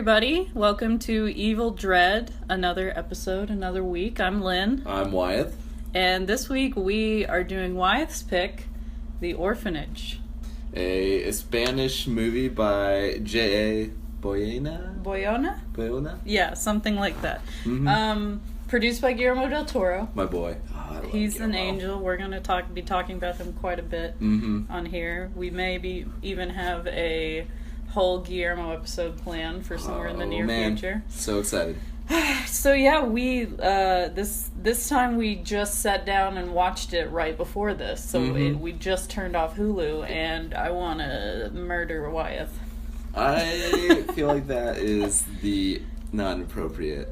everybody. Welcome to Evil Dread, another episode, another week. I'm Lynn. I'm Wyeth. And this week we are doing Wyeth's pick, The Orphanage. A Spanish movie by J.A. Boyona? Yeah, something like that. Mm-hmm. Produced by Guillermo del Toro. My boy. He's an angel. We're going to be talking about him quite a bit on here. We maybe even have a whole Guillermo episode planned for somewhere in the near future. So excited. So yeah, we this time we just sat down and watched it right before this. So we just turned off Hulu, and I want to murder Wyeth. I feel like that is the non-appropriate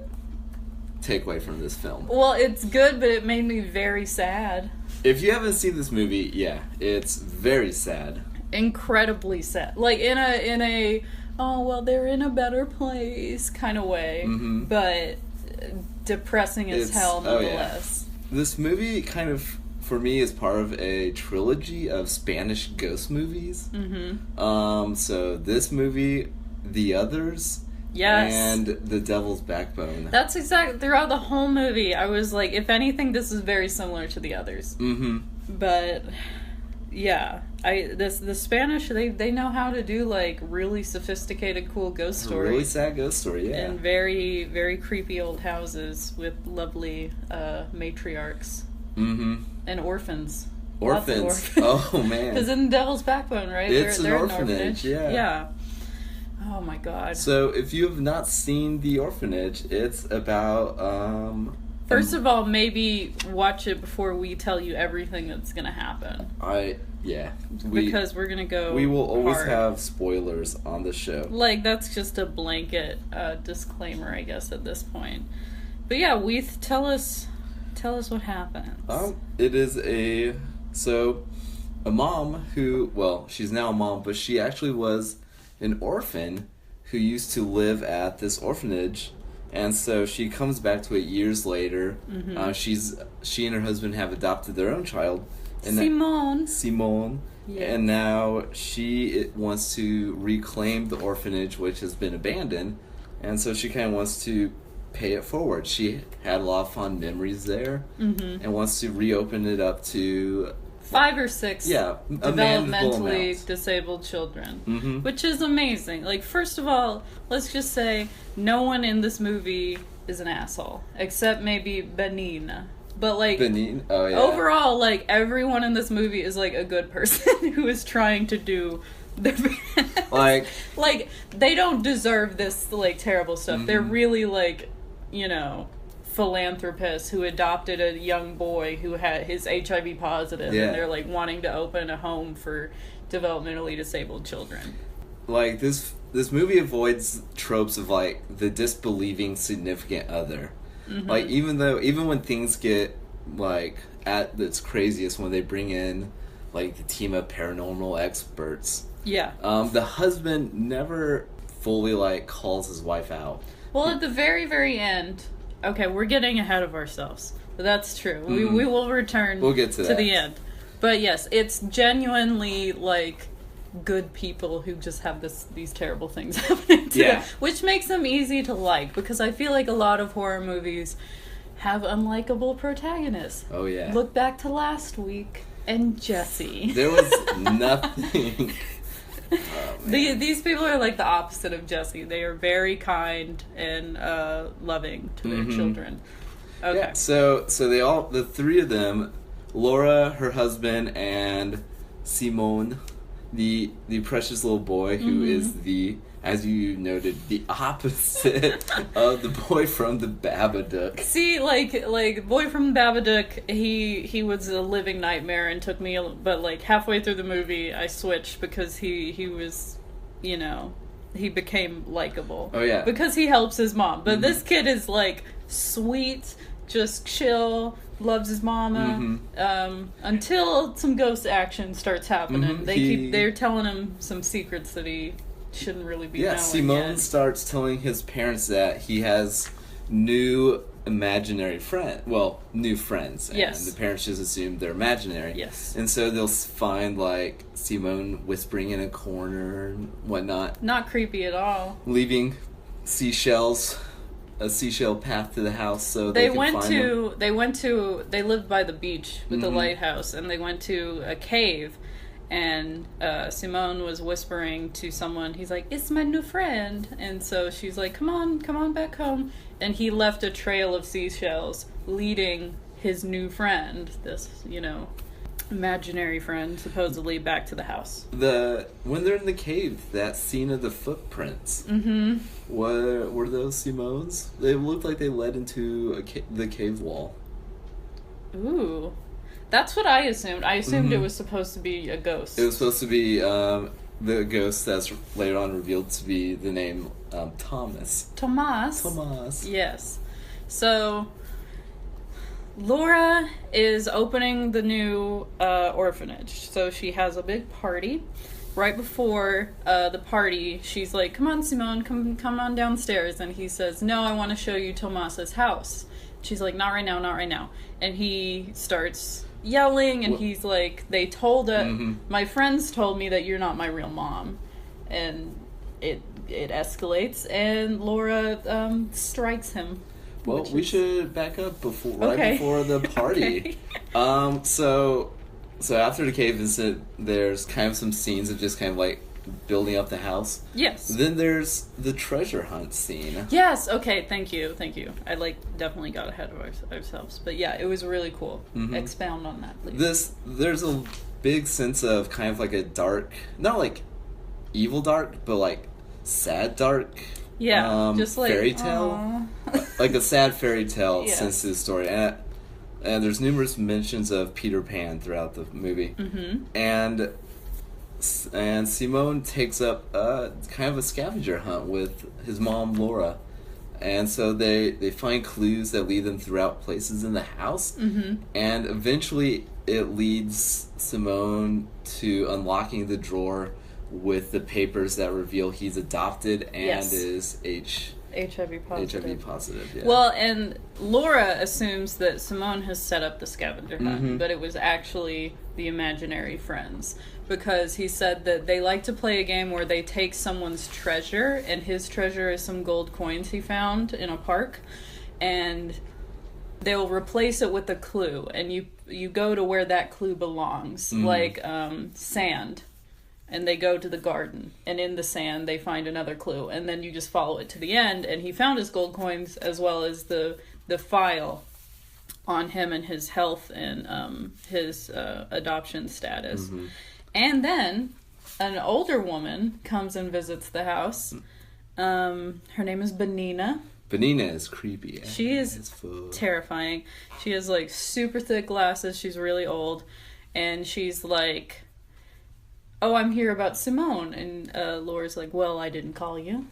takeaway from this film. Well, it's good, but it made me very sad. If you haven't seen this movie, yeah, it's very sad. Incredibly sad. Like in a oh well, they're in a better place kind of way, but depressing as hell nonetheless. Oh, yeah. This movie kind of, for me, is part of a trilogy of Spanish ghost movies. So this movie, The Others, and The Devil's Backbone. That's exactly, throughout the whole movie, I was like, if anything, this is very similar to The Others. But yeah, the Spanish, they know how to do like really sophisticated, cool ghost stories. Really sad ghost story, yeah. And very, very creepy old houses with lovely matriarchs. And orphans. Orphans. Oh, man. Because in Devil's Backbone, right? It's they're an orphanage, yeah. Yeah. Oh, my God. So, if you have not seen The Orphanage, it's about, First of all, maybe watch it before we tell you everything that's going to happen. Because we're going to go We will always hard. have spoilers on the show. Like, that's just a blanket disclaimer, I guess, at this point. But yeah, tell us what happens. It is a mom who, well, she's now a mom, but she actually was an orphan who used to live at this orphanage, and so she comes back to it years later. She and her husband have adopted their own child, and Simone. Yeah. And now she wants to reclaim the orphanage, which has been abandoned, and so she kind of wants to pay it forward. She had a lot of fond memories there, and wants to reopen it up to 5 or 6 developmentally disabled children, which is amazing. Like, first of all, let's just say no one in this movie is an asshole, except maybe Benin. But, like, overall, like, everyone in this movie is, like, a good person who is trying to do their best. Like, they don't deserve this, like, terrible stuff. They're really, like, you know, philanthropists who adopted a young boy who had his HIV positive, and they're like wanting to open a home for developmentally disabled children. Like, this movie avoids tropes of like the disbelieving significant other. Like, even when things get like at its craziest, when they bring in like the team of paranormal experts, the husband never fully like calls his wife out. Well, at the very, very end, okay, we're getting ahead of ourselves. But that's true. We will return we'll get to the end. But yes, it's genuinely like good people who just have these terrible things happening to them, which makes them easy to like, because I feel like a lot of horror movies have unlikable protagonists. Oh yeah. Look back to last week and Jesse. There was nothing. Oh, these people are like the opposite of Jesse. They are very kind and loving to their children. Okay. Yeah, so the three of them, Laura, her husband, and Simone, the precious little boy who is the, as you noted, the opposite of the boy from the Babadook. See, like boy from the Babadook, he was a living nightmare and took me, but like halfway through the movie, I switched because he was, you know, he became likable. Oh yeah, because he helps his mom. But this kid is like sweet, just chill, loves his mama, until some ghost action starts happening. They're telling him some secrets that he shouldn't really be knowing. Simone starts telling his parents that he has new friends, and the parents just assume they're imaginary. And so they'll find like Simone whispering in a corner and whatnot. Not creepy at all. Leaving seashells, a seashell path to the house, so they lived by the beach with the lighthouse, and they went to a cave, and Simone was whispering to someone. He's like, "It's my new friend," and so she's like, come on back home," and he left a trail of seashells leading his new friend, this imaginary friend, supposedly back to the house. When they're in the cave, that scene of the footprints. Were those Simone's? They looked like they led into the cave wall. Ooh, that's what I assumed. I assumed it was supposed to be a ghost. It was supposed to be the ghost that's later on revealed to be the name Thomas. Thomas. Yes. So Laura is opening the new orphanage, so she has a big party. Right before the party, she's like, "Come on, Simone, come on downstairs," and he says, "No, I want to show you Tomas's house." She's like, "Not right now," and he starts yelling, and he's like, "My friends told me that you're not my real mom," and it escalates, and Laura strikes him. Well, we should back up right before the party. So after the cave visit, there's kind of some scenes of just kind of like building up the house. Yes. Then there's the treasure hunt scene. Yes. Okay. Thank you. I definitely got ahead of ourselves, but yeah, it was really cool. Expound on that, please. There's a big sense of kind of like a dark, not like evil dark, but like sad dark. Yeah, just like fairy tale, like a sad fairy tale sense to the story, and there's numerous mentions of Peter Pan throughout the movie, and Simone takes up kind of a scavenger hunt with his mom Laura, and so they find clues that lead them throughout places in the house, and eventually it leads Simone to unlocking the drawer with the papers that reveal he's adopted and is HIV positive. Yeah. Well, and Laura assumes that Simone has set up the scavenger hunt, but it was actually the imaginary friends, because he said that they like to play a game where they take someone's treasure, and his treasure is some gold coins he found in a park, and they'll replace it with a clue, and you go to where that clue belongs, like sand. And they go to the garden, and in the sand they find another clue, and then you just follow it to the end, and he found his gold coins as well as the file on him and his health and his adoption status. And then an older woman comes and visits the house. Her name is Benina. Benina is creepy. She is terrifying. She has like super thick glasses. She's really old, and she's like, "Oh, I'm here about Simone," and Laura's like, "Well, I didn't call you."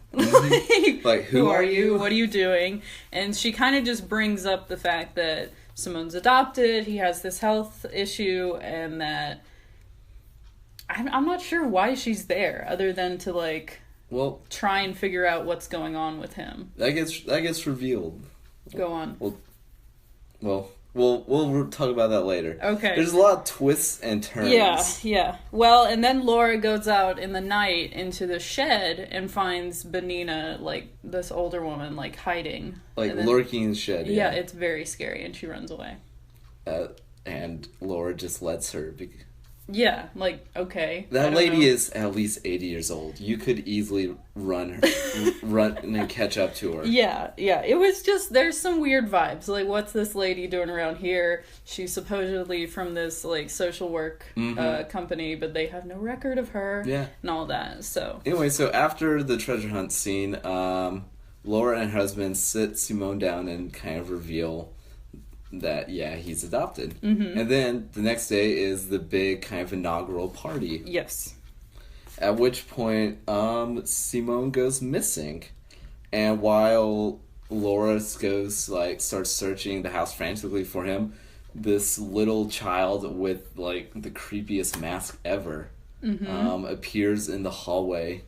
Like, who are you? What are you doing? And she kind of just brings up the fact that Simone's adopted, he has this health issue, and that I'm not sure why she's there, other than to try and figure out what's going on with him. That gets revealed. Go on. Well, we'll talk about that later. Okay. There's a lot of twists and turns. Yeah. Well, and then Laura goes out in the night into the shed and finds Benina, like this older woman, like hiding. Lurking in the shed. Yeah, it's very scary, and she runs away. And Laura just lets her. Yeah, okay. That lady is at least 80 years old. You could easily run and catch up to her. Yeah. It was just, there's some weird vibes. Like, what's this lady doing around here? She's supposedly from this, social work company, but they have no record of her. Yeah. And all that, so. Anyway, so after the treasure hunt scene, Laura and her husband sit Simone down and kind of reveal that he's adopted. And then the next day is the big kind of inaugural party. Yes. At which point Simone goes missing, and while Laura starts searching the house frantically for him, this little child with the creepiest mask ever appears in the hallway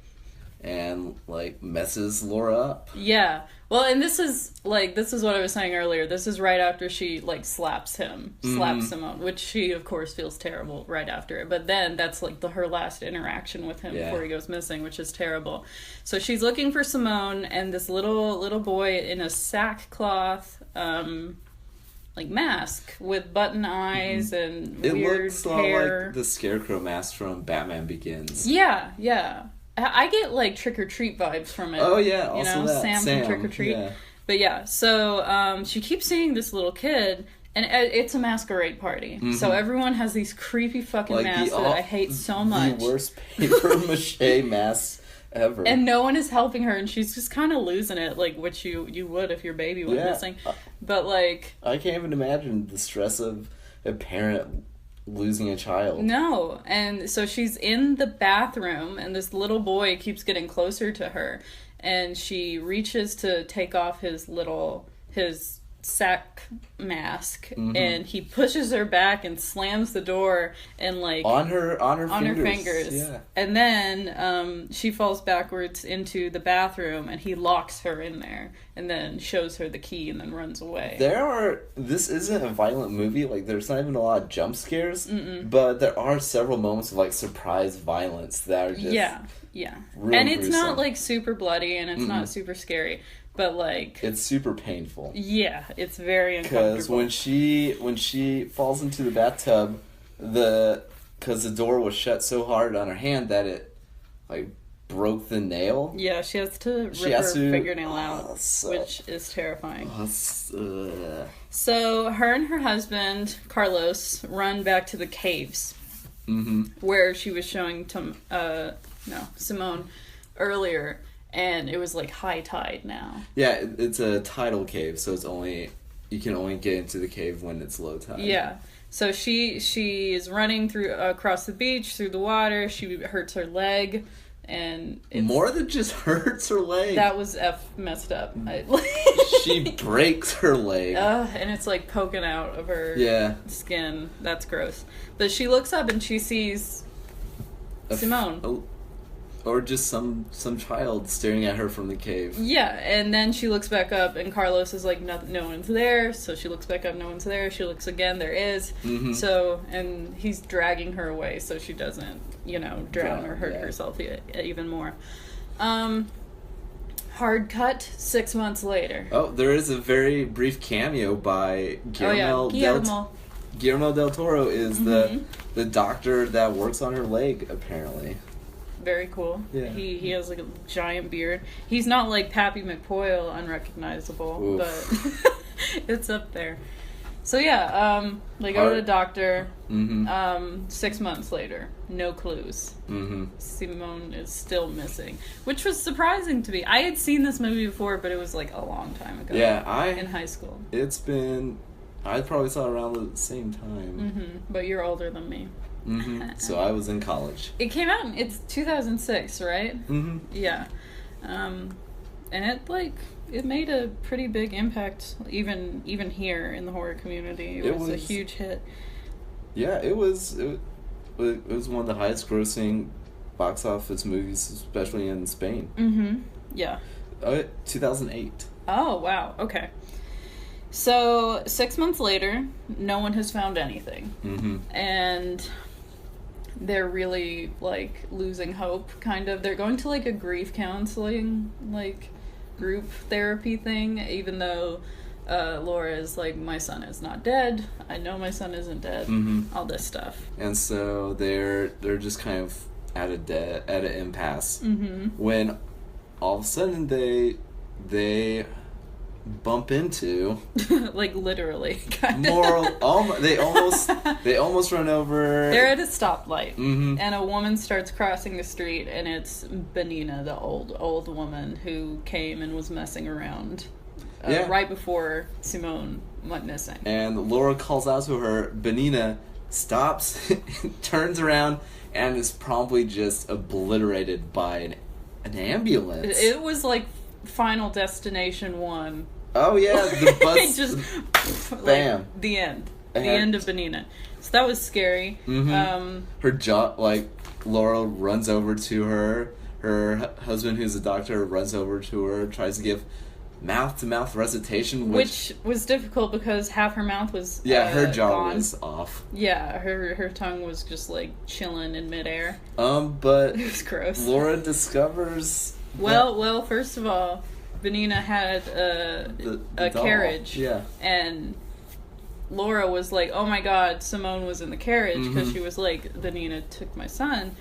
and messes Laura up. Yeah. Well, and this is what I was saying earlier. This is right after she, like, slaps Simone, which she, of course, feels terrible right after it. But then that's, like, her last interaction with him before he goes missing, which is terrible. So she's looking for Simone, and this little boy in a sackcloth, like, mask with button eyes and weird hair. It looks like the Scarecrow mask from Batman Begins. Yeah, yeah. I get, like, Trick or Treat vibes from it. Oh, yeah, also that. Sam from Trick or Treat. Yeah. But, yeah, so she keeps seeing this little kid, and it's a masquerade party. Mm-hmm. So everyone has these creepy fucking masks that I hate so much. The worst papier-mâché masks ever. And no one is helping her, and she's just kind of losing it, like, which you would if your baby went missing. But, like... I can't even imagine the stress of a parent losing a child. No, and so she's in the bathroom, and this little boy keeps getting closer to her, and she reaches to take off his sack mask, and he pushes her back and slams the door, and, like, on her fingers. Yeah. And then she falls backwards into the bathroom, and he locks her in there, and then shows her the key, and then runs away. This isn't a violent movie, like, there's not even a lot of jump scares, but there are several moments of, like, surprise violence that are just and it's gruesome. Not, like, super bloody, and it's not super scary. But, like... It's super painful. Yeah, it's very uncomfortable. Because when she falls into the bathtub, because the door was shut so hard on her hand that it, like, broke the nail. Yeah, she has to rip her fingernail out, which is terrifying. So, her and her husband, Carlos, run back to the caves. Where she was showing Simone earlier. And it was, like, high tide now. Yeah, it's a tidal cave, so you can only get into the cave when it's low tide. Yeah. So she is running across the beach, through the water. She hurts her leg, and more than just hurts her leg. That was messed up. She breaks her leg. And it's, like, poking out of her skin. That's gross. But she looks up and she sees Simone. Or just some child staring at her from the cave. Yeah, and then she looks back up, and Carlos is like, no one's there. So she looks back up, no one's there. She looks again, there is. So, and he's dragging her away so she doesn't, drown or hurt herself even more. Hard cut, 6 months later. Oh, there is a very brief cameo by Guillermo. Guillermo del Toro is the doctor that works on her leg, apparently. Very cool. Yeah. He has, like, a giant beard. He's not like Pappy McPoyle, unrecognizable, but it's up there. So yeah, they go to the doctor. 6 months later, no clues. Simone is still missing, which was surprising to me. I had seen this movie before, but it was, like, a long time ago. Yeah, in high school. I probably saw it around the same time. But you're older than me. So I was in college. It came out, it's 2006, right? Yeah. And it made a pretty big impact, even here in the horror community. It was a huge hit. Yeah, it was one of the highest grossing box office movies, especially in Spain. Yeah. 2008. Oh, wow. Okay. So 6 months later, no one has found anything. And they're really, like, losing hope, kind of. They're going to, like, a grief counseling, like, group therapy thing, even though Laura is like, my son is not dead. I know my son isn't dead. All this stuff. And so they're just kind of at an impasse. When all of a sudden they bump into like, literally, kind of. They almost run over. They're at a stoplight, and a woman starts crossing the street, and it's Benina, the old woman who came and was messing around right before Simone went missing. And Laura calls out to her. Benina stops, turns around, and is promptly just obliterated by an ambulance. It was like Final Destination 1. Oh yeah, the bus just bam. Like, the end. The end of Benina. So that was scary. Her jaw, like, Laura runs over to her. Her husband, who's a doctor, runs over to her, tries to give mouth-to-mouth recitation, which was difficult because half her mouth was her jaw gone. was off. Yeah, her tongue was just like chilling in midair. But it was gross. Laura discovers. Well, first of all, Benina had a carriage. Yeah, and Laura was like, "Oh my God, Simone was in the carriage," because she was like, "Benina took my son."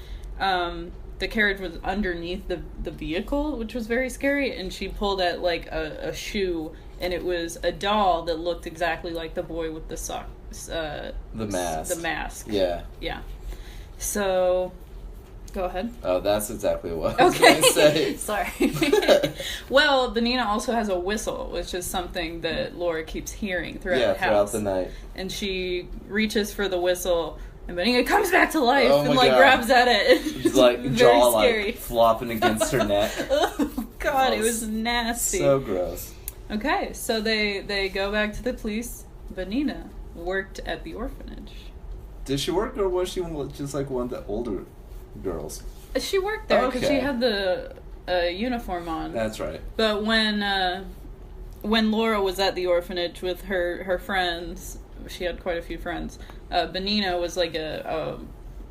The carriage was underneath the vehicle, which was very scary, and she pulled at like a shoe, and it was a doll that looked exactly like the boy with the socks. The mask. Yeah. Yeah. So, go ahead. Oh, that's exactly what I was going to say. Sorry. Well, Benina also has a whistle, which is something that Laura keeps hearing throughout the house. Yeah, throughout the night. And she reaches for the whistle, and Benina comes back to life and God. Grabs at it. She's like jaw scary. like flopping against her neck. Oh God, it was nasty. So gross. Okay, so they go back to the police. Benina worked at the orphanage. Did she work, or was she just like one of the older girls? She worked there because she had the uniform on. That's right. But when Laura was at the orphanage with her friends, she had quite a few friends. Benina was like a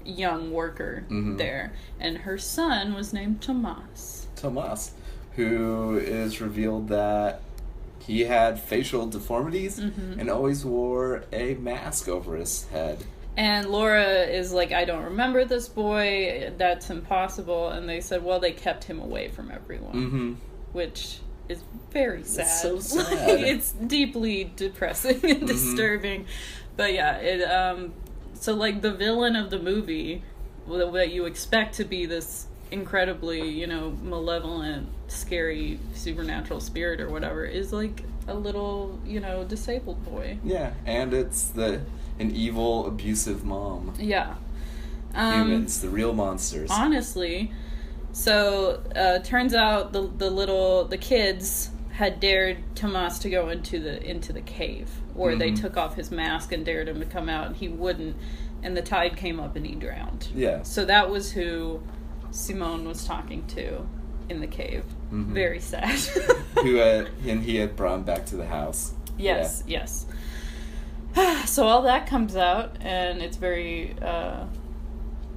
young worker there, and her son was named Tomas. Tomas, who is revealed that he had facial deformities and always wore a mask over his head. And Laura is like, "I don't remember this boy. That's impossible." And they said, "Well, they kept him away from everyone," which is very sad. It's so sad. It's deeply depressing and disturbing. But yeah, so like the villain of the movie that you expect to be this incredibly, malevolent, scary, supernatural spirit or whatever is like a little, disabled boy. Yeah, and it's an evil, abusive mom. Yeah. Humans, the real monsters. Honestly. So, turns out the kids had dared Tomas to go into the cave, where they took off his mask and dared him to come out, and he wouldn't, and the tide came up and he drowned. Yeah. So that was who Simone was talking to in the cave. Very sad. And he had brought him back to the house. Yes, yes. So all that comes out, and it's very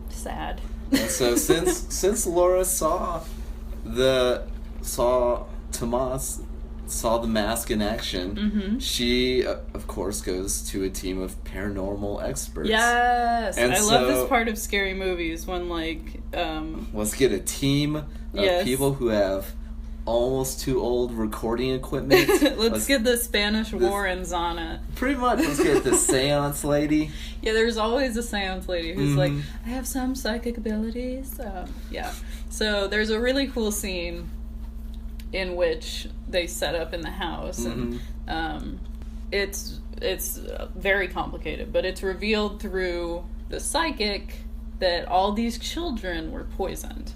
sad. And so since Laura saw Tomas, saw the mask in action, she of course goes to a team of paranormal experts. Yes, and I love this part of scary movies when let's get a team of people who have almost too old recording equipment. let's get the Spanish Warrens on it. Pretty much, let's get the seance lady. Yeah, there's always a seance lady who's like, I have some psychic abilities. Yeah. So there's a really cool scene in which they set up in the house, and it's very complicated, but it's revealed through the psychic that all these children were poisoned.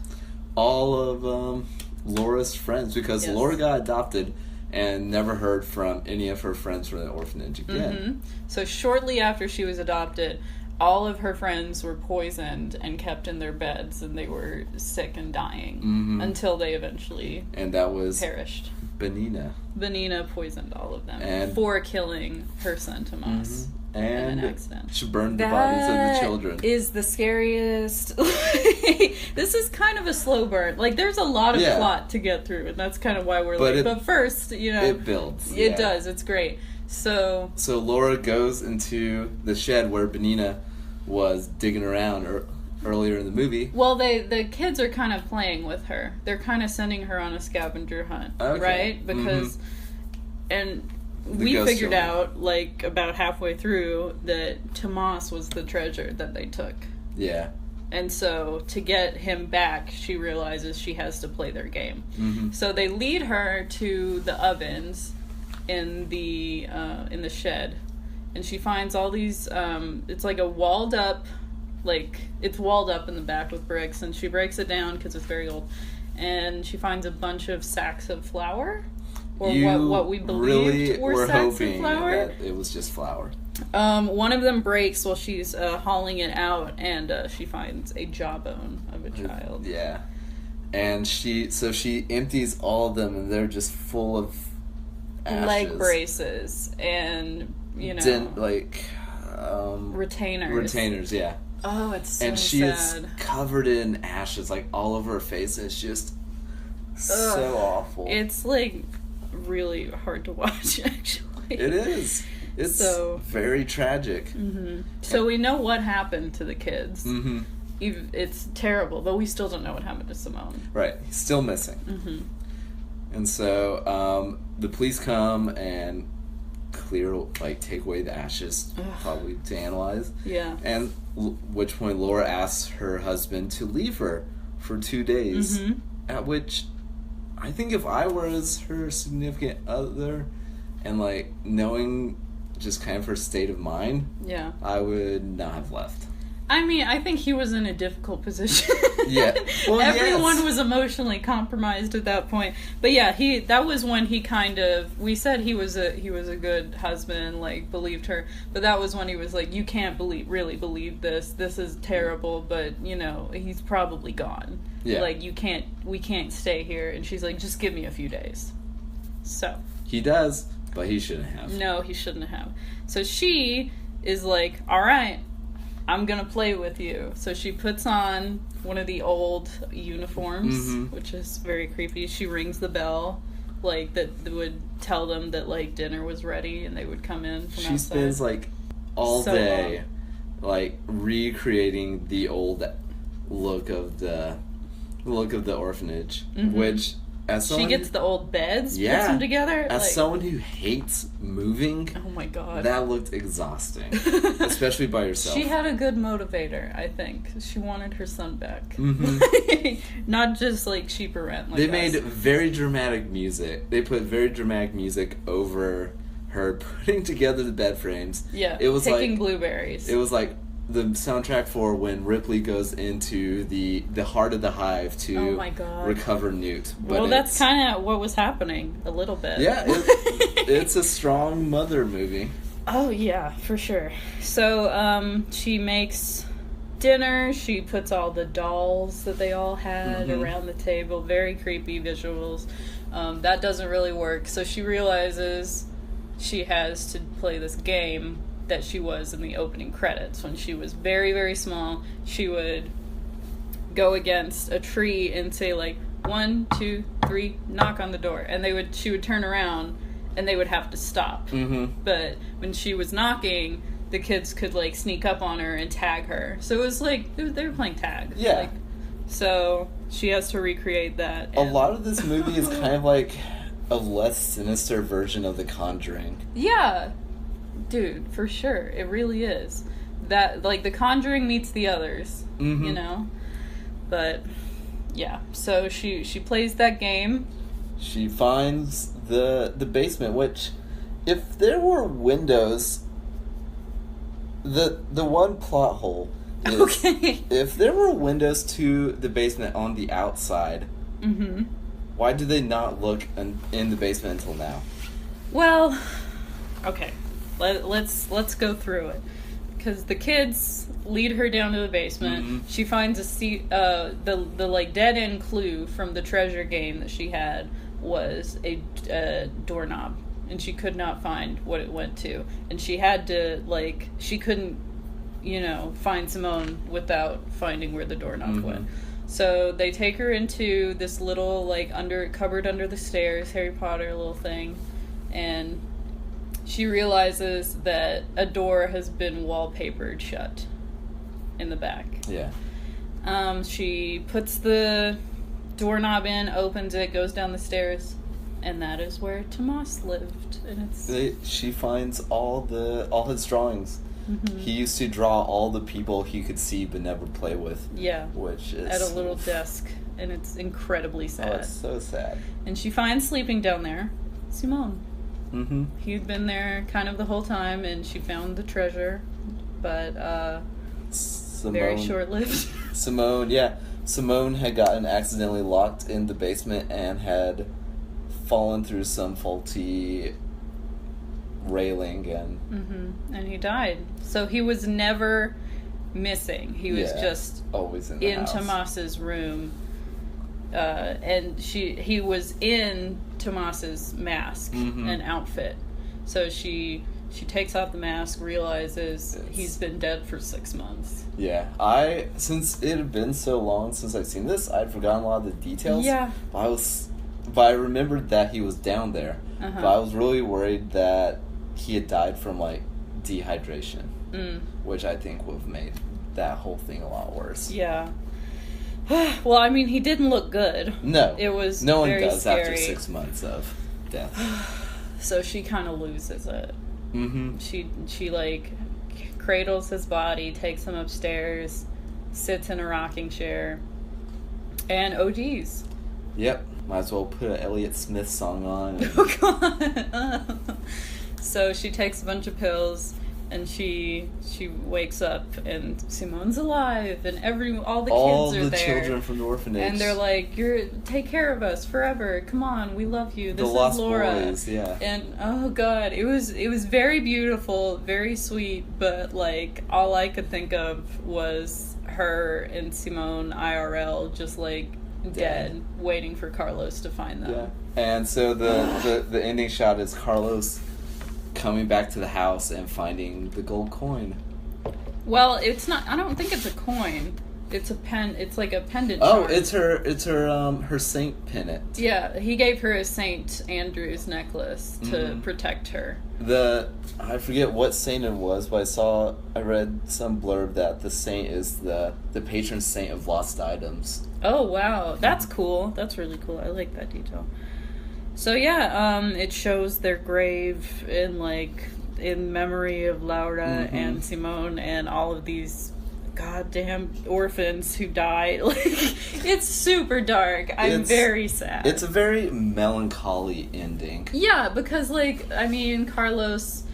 All of Laura's friends, because Laura got adopted and never heard from any of her friends from the orphanage again. So shortly after she was adopted, all of her friends were poisoned and kept in their beds, and they were sick and dying until they eventually perished. Benina poisoned all of them for killing her son Tomas. In an accident. She burned the bodies of the children. That is the scariest. This is kind of a slow burn. Like, there's a lot of plot to get through, and that's kind of why we're but first, it builds. It does. It's great. So Laura goes into the shed where Benina was digging around earlier in the movie. Well, the kids are kind of playing with her. They're kind of sending her on a scavenger hunt, right? Because we figured out, like, about halfway through that Tomas was the treasure that they took. Yeah. And so, to get him back, she realizes she has to play their game. So they lead her to the ovens in the shed, and she finds all these, it's like a walled up, it's walled up in the back with bricks, and she breaks it down because it's very old, and she finds a bunch of sacks of flour. Or what we believed were sacks of flour. That it was just flour. One of them breaks while she's hauling it out, and she finds a jawbone of a child. Yeah, and she empties all of them, and they're just full of ashes. Leg braces and, you know... retainers. Retainers, yeah. Oh, it's so sad. And she sad. is covered in ashes, like, all over her face, and it's just so awful. It's, like, really hard to watch, actually. It is. It's very tragic. Mm-hmm. So we know what happened to the kids. Mm-hmm. It's terrible, but we still don't know what happened to Simone. Right. He's still missing. Mm-hmm. And so the police come and take away the ashes, probably to analyze. Yeah. And which point Laura asks her husband to leave her for 2 days. Mm-hmm. At which, I think if I was her significant other, and like knowing just kind of her state of mind, yeah, I would not have left. I mean, I think he was in a difficult position. Yeah. Well, everyone was emotionally compromised at that point. But yeah, that was when he kind of, we said he was a good husband, like believed her, but that was when he was like, you can't really believe this. This is terrible, but you know, he's probably gone. Yeah. Like we can't stay here. And she's like, just give me a few days. So. He does, but he shouldn't have. No, he shouldn't have. So she is like, all right, I'm gonna play with you. So she puts on one of the old uniforms, mm-hmm. which is very creepy. She rings the bell, like that would tell them that like dinner was ready and they would come in from outside. She spends like all day like recreating the old look of the orphanage, mm-hmm. which as someone, she gets the old beds, puts them together. As someone who hates moving, oh my god, that looked exhausting, especially by yourself. She had a good motivator, I think. She wanted her son back, mm-hmm. not just like cheaper rent. Like they made very dramatic music. They put very dramatic music over her putting together the bed frames. Yeah, it was picking like blueberries. It was like the soundtrack for when Ripley goes into the heart of the hive to recover Newt. But that's kind of what was happening a little bit. Yeah, it's a strong mother movie. Oh yeah, for sure. So she makes dinner. She puts all the dolls that they all had mm-hmm. around the table. Very creepy visuals. That doesn't really work. So she realizes she has to play this game that she was in the opening credits. When she was very, very small, she would go against a tree and say like 1, 2, 3, knock on the door, and she would turn around and they would have to stop. Mm-hmm. But when she was knocking, the kids could like sneak up on her and tag her. So it was like they were playing tag. Yeah. So she has to recreate that. A lot of this movie is kind of like a less sinister version of The Conjuring. Yeah. Dude, for sure. It really is. That, like, The Conjuring meets the others, mm-hmm. you know? But, yeah. So she plays that game. She finds the basement, which, if there were windows, the one plot hole is, okay. if there were windows to the basement on the outside, mm-hmm. why did they not look in the basement until now? Well, okay. Let's go through it, because the kids lead her down to the basement. Mm-hmm. She finds the like dead end clue from the treasure game that she had was a doorknob, and she could not find what it went to, and she had to she couldn't find Simone without finding where the doorknob mm-hmm. went. So they take her into this little cupboard under the stairs, Harry Potter little thing, and she realizes that a door has been wallpapered shut in the back. Yeah. She puts the doorknob in, opens it, goes down the stairs, and that is where Tomas lived. And she finds all his drawings. Mm-hmm. He used to draw all the people he could see but never play with. Yeah. Which is at a little desk, and it's incredibly sad. Oh, it's so sad. And she finds sleeping down there Simone. Mm-hmm. He'd been there kind of the whole time, and she found the treasure, but very short-lived. Simone had gotten accidentally locked in the basement and had fallen through some faulty railing, and he died. So he was never missing. He was just always in the house. Tomas's room And he was in Tomas's mask and outfit. So she takes off the mask, realizes he's been dead for 6 months. Yeah, since it had been so long since I've seen this, I'd forgotten a lot of the details. Yeah. But I remembered that he was down there. But I was really worried that he had died from, like, dehydration. Which I think would have made that whole thing a lot worse. Yeah. Well, I mean, he didn't look good. No. It was no very one does scary. after 6 months of death. So she kind of loses it. Mm-hmm. She like cradles his body, takes him upstairs, sits in a rocking chair, and ODs. Yep. Might as well put an Elliott Smith song on. Oh God. So she takes a bunch of pills. And she wakes up and Simone's alive and all the kids are there. All the children from the orphanage. And they're like, take care of us forever. Come on, we love you. This is Lost Laura. Boys, yeah. And oh God, it was very beautiful, very sweet, but like all I could think of was her and Simone IRL just like dead, waiting for Carlos to find them. Yeah. And so the ending shot is Carlos coming back to the house and finding the gold coin. Well, it's not. I don't think it's a coin. It's a pen. It's like a pendant. Oh, charm. it's her saint pendant. Yeah, he gave her a Saint Andrew's necklace to protect her. I forget what saint it was, but I read some blurb that the saint is the patron saint of lost items. Oh wow, that's cool. That's really cool. I like that detail. So yeah, it shows their grave in memory of Laura and Simone and all of these goddamn orphans who died. Like, it's super dark. I'm very sad. It's a very melancholy ending. Yeah, because Carlos,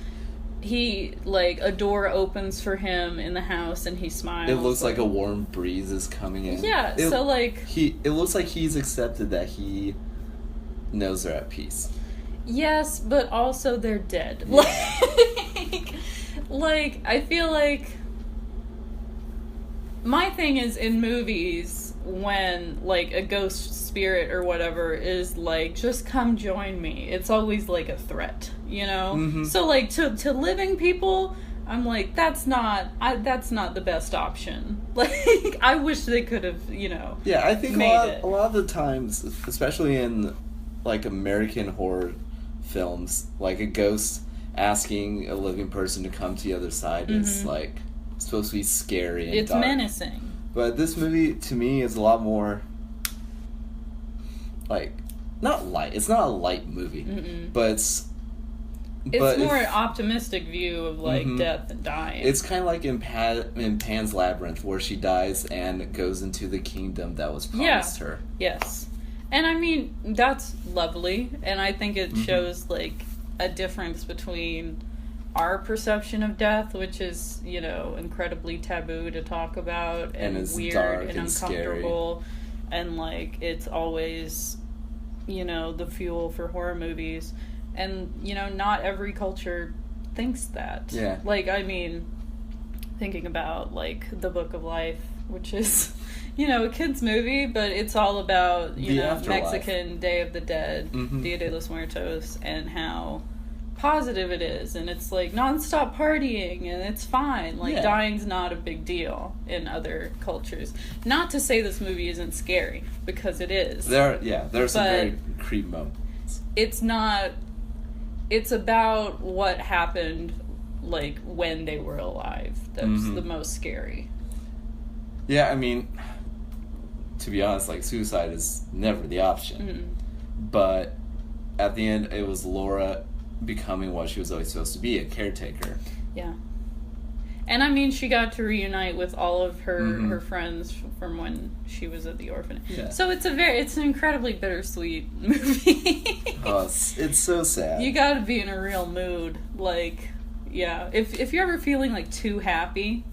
a door opens for him in the house and he smiles. It looks like a warm breeze is coming in. Yeah, it looks like he's accepted that he knows they're at peace. Yes, but also they're dead. Yeah. I feel like my thing is in movies when a ghost spirit or whatever is just come join me. It's always a threat, you know? Mm-hmm. So to living people, I'm that's not the best option. I wish they could have, Yeah, I think a lot of the times, especially in American horror films, a ghost asking a living person to come to the other side is supposed to be scary and it's dark. Menacing. But this movie to me is a lot more not light. It's not a light movie. Mm-mm. But it's more an optimistic view of death and dying. It's kind of like in Pan's Labyrinth, where she dies and goes into the kingdom that was promised her. Yes. And that's lovely, and I think it shows a difference between our perception of death, which is incredibly taboo to talk about and it's weird dark and uncomfortable, scary. And it's always the fuel for horror movies, and not every culture thinks that. Yeah. Thinking about The Book of Life, which is a kid's movie, but it's all about, Mexican Day of the Dead, Dia de los Muertos, and how positive it is. And it's nonstop partying, and it's fine. Dying's not a big deal in other cultures. Not to say this movie isn't scary, because it is. There are some very creepy moments. It's not. It's about what happened, when they were alive. That's the most scary. Yeah, to be honest, suicide is never the option. But at the end, it was Laura becoming what she was always supposed to be, a caretaker. Yeah. And she got to reunite with all of her friends from when she was at the orphanage. Yeah. So it's an incredibly bittersweet movie. Oh, it's so sad. You gotta be in a real mood. If you're ever feeling too happy,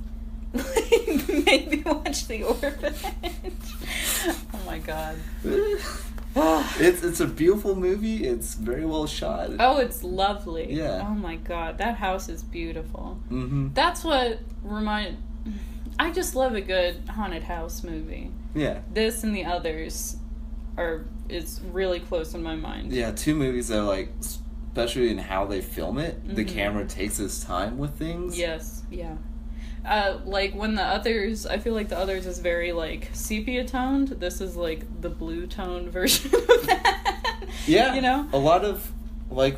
maybe watch The Orphanage. Oh my God. It's a beautiful movie. It's very well shot. Oh, it's lovely. Yeah. Oh my God, that house is beautiful. Mm-hmm. That's what I just love a good haunted house movie. Yeah. This and the others is really close in my mind. Yeah, 2 movies that, like, especially in how they film it, the camera takes its time with things. Yes, yeah. Like, when the Others, I feel like the Others is very, like, sepia-toned. This is, like, the blue-toned version of that. Yeah. You know? A lot of, like...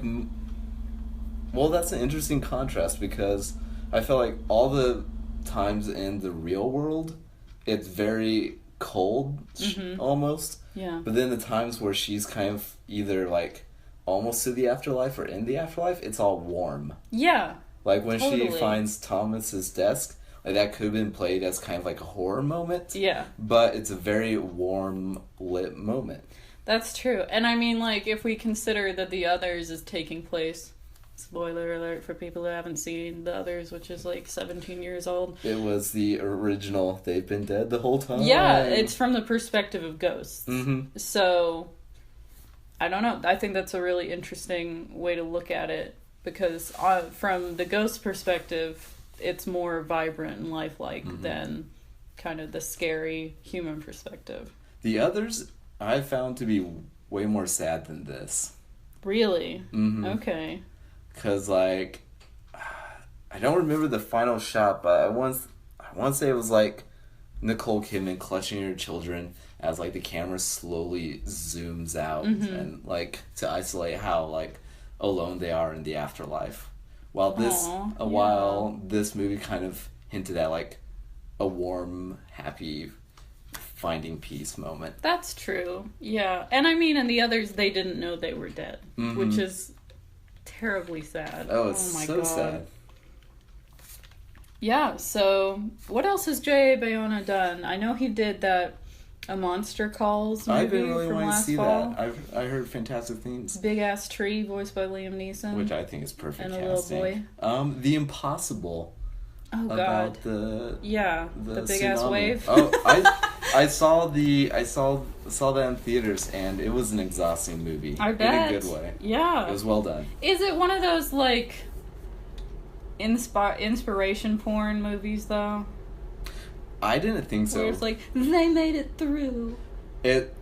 Well, that's an interesting contrast, because I feel like all the times in the real world, it's very cold, almost. Yeah. But then the times where she's kind of either, like, almost to the afterlife or in the afterlife, it's all warm. Yeah. Like, when she finds Thomas's desk, like, that could have been played as kind of like a horror moment. Yeah. But it's a very warm lit moment. That's true. And I mean, like, if we consider that The Others is taking place... Spoiler alert for people who haven't seen The Others, which is like 17 years old. It was the original They've Been Dead the Whole Time. Yeah, it's from the perspective of ghosts. Mm-hmm. So, I don't know. I think that's a really interesting way to look at it, because from the ghost perspective, it's more vibrant and lifelike than kind of the scary human perspective. The Others I found to be way more sad than this. Really? Mm-hmm. Okay. Because, like, I don't remember the final shot, but I want to say it was, like, Nicole Kidman clutching her children as, like, the camera slowly zooms out and, like, to isolate how, like, alone they are in the afterlife. While this movie kind of hinted at, like, a warm, happy finding peace moment. That's true. Yeah. And I mean, in The Others, they didn't know they were dead, which is terribly sad. Oh, it's my so God. sad. Yeah, so what else has J.A. Bayona done? I know he did that A Monster Calls movie I've been really from wanting to last see fall. that. I heard fantastic things. Big Ass Tree, voiced by Liam Neeson. Which I think is perfect and casting. A little boy. The Impossible. Oh, about God. The big tsunami. ass wave. Oh, I saw that in theaters, and it was an exhausting movie. I bet. In a good way. Yeah. It was well done. Is it one of those, like, inspiration porn movies, though? I didn't think so. Where it's like, they made it through. It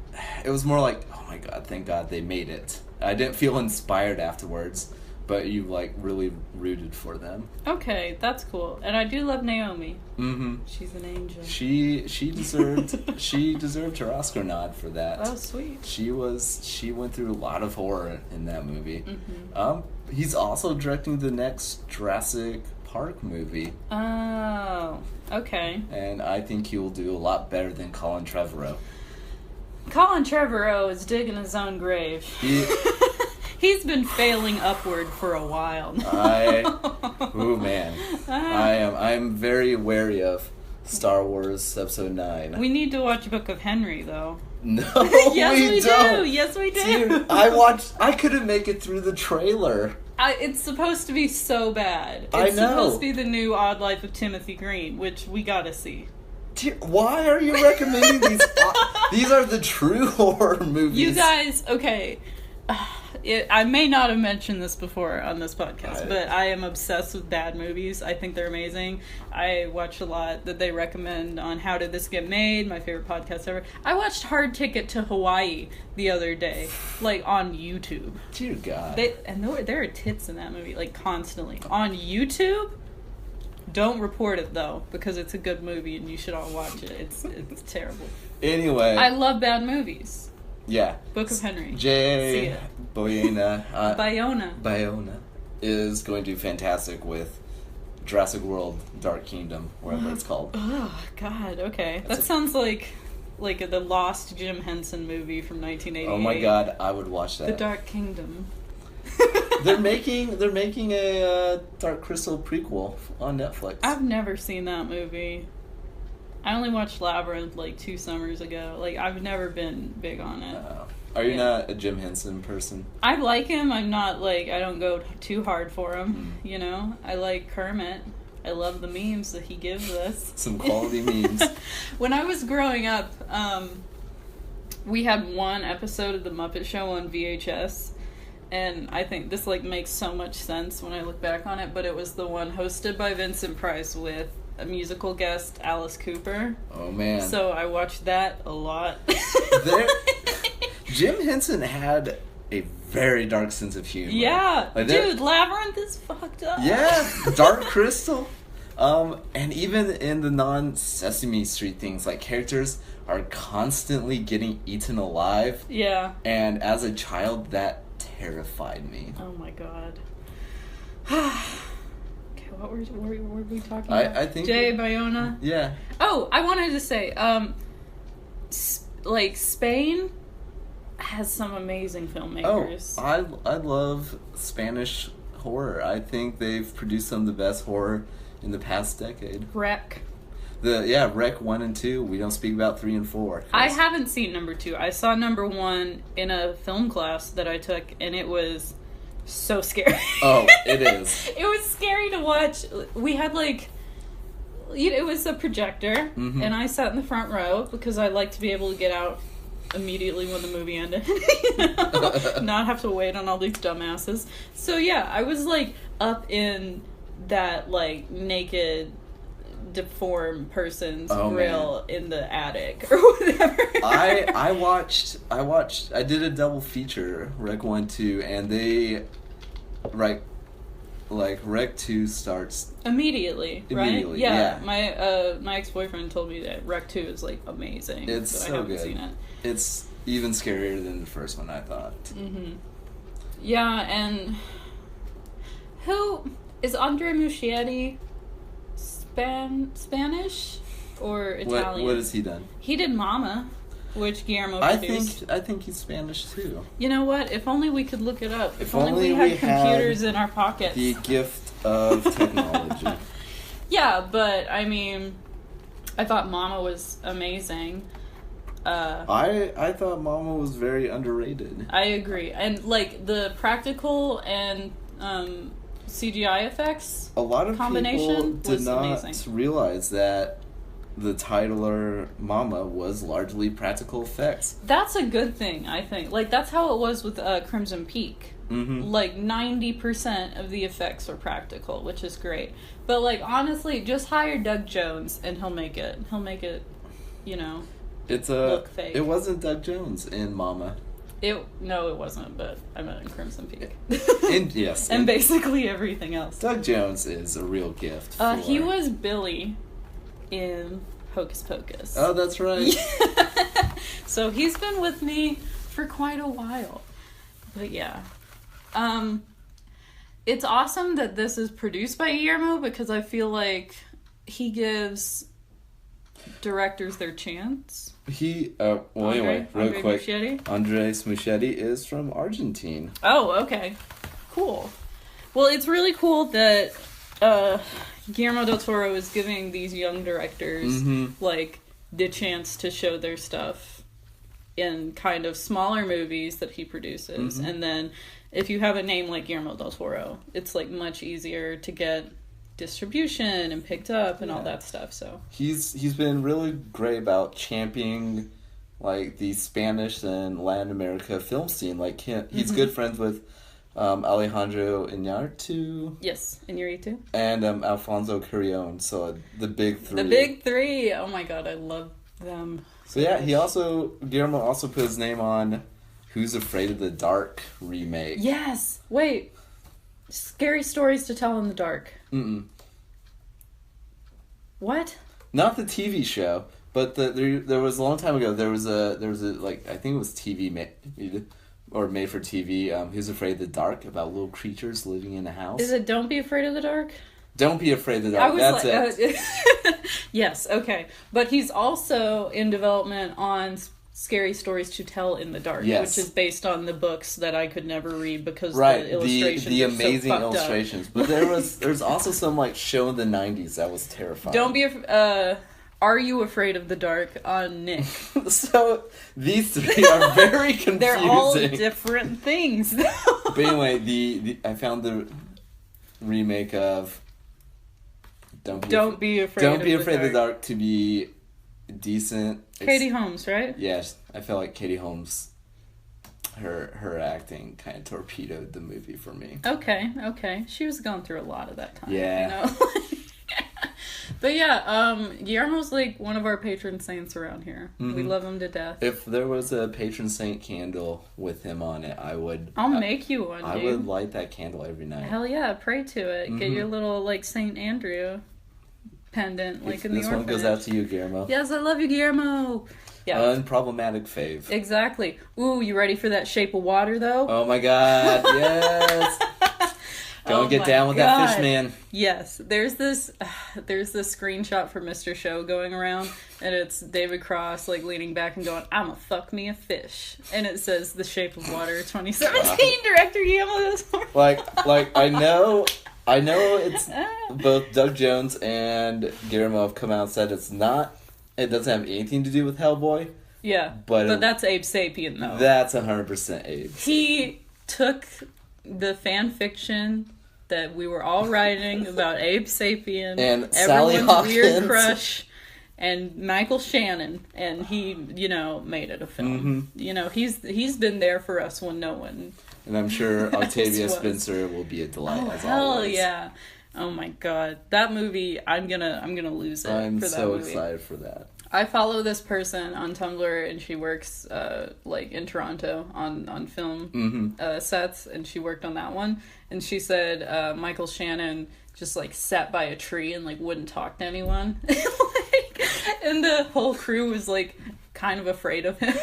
was more like, oh my God, thank God they made it. I didn't feel inspired afterwards, but you, like, really rooted for them. Okay, that's cool. And I do love Naomi. Mm-hmm. She's an angel. She deserved her Oscar nod for that. Oh, sweet. She went through a lot of horror in that movie. Mm-hmm. He's also directing the next Jurassic Park movie. Oh, okay. And I think he will do a lot better than Colin Trevorrow. Colin Trevorrow is digging his own grave. He's been failing upward for a while now. I'm very wary of Star Wars Episode 9. We need to watch Book of Henry, though. No, yes, we don't. do. Yes, we do. Dude, I couldn't make it through the trailer. It's supposed to be so bad. It's I know. supposed to be the new Odd Life of Timothy Green, which we gotta see. Why are you recommending these? These are the true horror movies. You guys, okay. I may not have mentioned this before on this podcast, but I am obsessed with bad movies. I think they're amazing. I watch a lot that they recommend on How Did This Get Made, my favorite podcast ever. I watched Hard Ticket to Hawaii the other day, like on YouTube. Dear God. There are tits in that movie, like constantly. On YouTube? Don't report it though, because it's a good movie and you should all watch it. It's terrible. Anyway. I love bad movies. Yeah. Book of Henry. J.A. Bayona. Bayona is going to do fantastic with Jurassic World Dark Kingdom, whatever it's called. Oh, God, okay. That sounds like the lost Jim Henson movie from 1988. Oh my God, I would watch that. The Dark Kingdom. They're making a Dark Crystal prequel on Netflix. I've never seen that movie. I only watched Labyrinth like 2 summers ago. Like, I've never been big on it. Are you not a Jim Henson person? I like him. I'm not like, I don't go too hard for him, you know? I like Kermit. I love the memes that he gives us. Some quality memes. When I was growing up, we had one episode of The Muppet Show on VHS. And I think this like makes so much sense when I look back on it, but it was the one hosted by Vincent Price with a musical guest, Alice Cooper. Oh man. So I watched that a lot. Jim Henson had a very dark sense of humor. Yeah, like dude, Labyrinth is fucked up. Yeah, Dark Crystal. And even in the non-Sesame Street things, like, characters are constantly getting eaten alive. Yeah. And as a child, that terrified me. Oh my god. Okay, what were we talking about? I think... Jay Bayona? Yeah. Oh, I wanted to say, like, Spain has some amazing filmmakers. Oh, I love Spanish horror. I think they've produced some of the best horror in the past decade. Rec. Rec 1 and 2. We don't speak about 3 and 4. I haven't seen number 2. I saw number 1 in a film class that I took, and it was so scary. Oh, it is. It was scary to watch. We had, like... It was a projector, and I sat in the front row because I like to be able to get out immediately when the movie ended. Not have to wait on all these dumbasses. So, yeah, I was, like, up in that, like, naked... deformed person's grill in the attic or whatever. I did a double feature, Rec 1, 2, and they Rec 2 starts immediately, right? Yeah. My ex-boyfriend told me that Rec 2 is like amazing. It's so I haven't good. Seen it. It's even scarier than the first one, I thought. Yeah, and who is Andre Muschietti? Spanish or Italian? What has he done? He did Mama, which Guillermo produced. I think he's Spanish too. You know what? If only we could look it up. If only we had computers in our pockets. The gift of technology. Yeah, but I mean, I thought Mama was amazing. I thought Mama was very underrated. I agree, and like the practical and CGI effects. A lot of people did not amazing. realize that the titler Mama was largely practical effects. That's a good thing, I think. Like, that's how it was with Crimson Peak. Like, 90% of the effects were practical, which is great. But, like, honestly, just hire Doug Jones and he'll make it, you know, look fake. It wasn't Doug Jones in Mama. No, it wasn't, but I meant in Crimson Peak. Yes. And basically everything else. Doug Jones is a real gift. He was Billy in Hocus Pocus. Oh, that's right. So he's been with me for quite a while. But yeah. It's awesome that this is produced by Guillermo because I feel like he gives directors their chance. Anyway, real quick. Muschietti? Andres Muschietti is from Argentine. Oh, okay. Cool. Well, it's really cool that Guillermo del Toro is giving these young directors, like, the chance to show their stuff in kind of smaller movies that he produces. And then, if you have a name like Guillermo del Toro, it's, like, much easier to get distribution and picked up and all that stuff. So he's been really great about championing like the Spanish and Latin America film scene. Like he's good friends with Alejandro Iñárritu. Yes, Iñárritu. And Alfonso Cuarón. So the big three. The big three. Oh my god, I love them. So yeah, Guillermo also put his name on Who's Afraid of the Dark remake. Yes. Wait. Scary Stories to Tell in the Dark. What? Not the TV show, but there was a long time ago. There was a like I think it was TV made for TV. Who's Afraid of the Dark about little creatures living in a house. Is it Don't Be Afraid of the Dark? Don't Be Afraid of the Dark. That's it. Yes. Okay, but he's also in development on Scary Stories to Tell in the Dark, which is based on the books that I could never read because the illustrations the amazing so illustrations. But there's also some like show in the 90s that was terrifying. Don't be Are You Afraid of the Dark on Nick. So these three are very confusing. They're all different things. But anyway, I found the remake of Don't Be Afraid of the Dark to be decent. Katie Holmes, right? Yes, I feel like Katie Holmes, her acting kind of torpedoed the movie for me. Okay. She was going through a lot of that time. Yeah. You know? But yeah, Guillermo's like one of our patron saints around here. Mm-hmm. We love him to death. If there was a patron saint candle with him on it, I'll make you one, I would light that candle every night. Hell yeah, pray to it. Mm-hmm. Get your little, like, St. Andrew pendant, like, in the Orphanage. This one goes out to you, Guillermo. Yes, I love you, Guillermo. Yeah. Unproblematic fave. Exactly. Ooh, you ready for that Shape of Water, though? Oh my god, yes! Go and get down with that fish man. Yes. There's this screenshot for Mr. Show going around, and it's David Cross, like, leaning back and going, "I'ma fuck me a fish." And it says The Shape of Water 2017, director Guillermo del Toro. Like, I know it's both Doug Jones and Guillermo have come out and said it doesn't have anything to do with Hellboy. Yeah, but that's Abe Sapien, though. That's 100% Abe. He took the fan fiction that we were all writing about Abe Sapien and Sally Hawkins, weird crush, and Michael Shannon, and he, made it a film. Mm-hmm. He's been there for us when no one. And I'm sure Octavia Spencer will be a delight. As hell always. Yeah! Oh my god, that movie! I'm gonna lose it. I'm for that so movie. excited for that. I follow this person on Tumblr, and she works in Toronto on film sets, and she worked on that one. And she said Michael Shannon just like sat by a tree and like wouldn't talk to anyone, and the whole crew was like kind of afraid of him.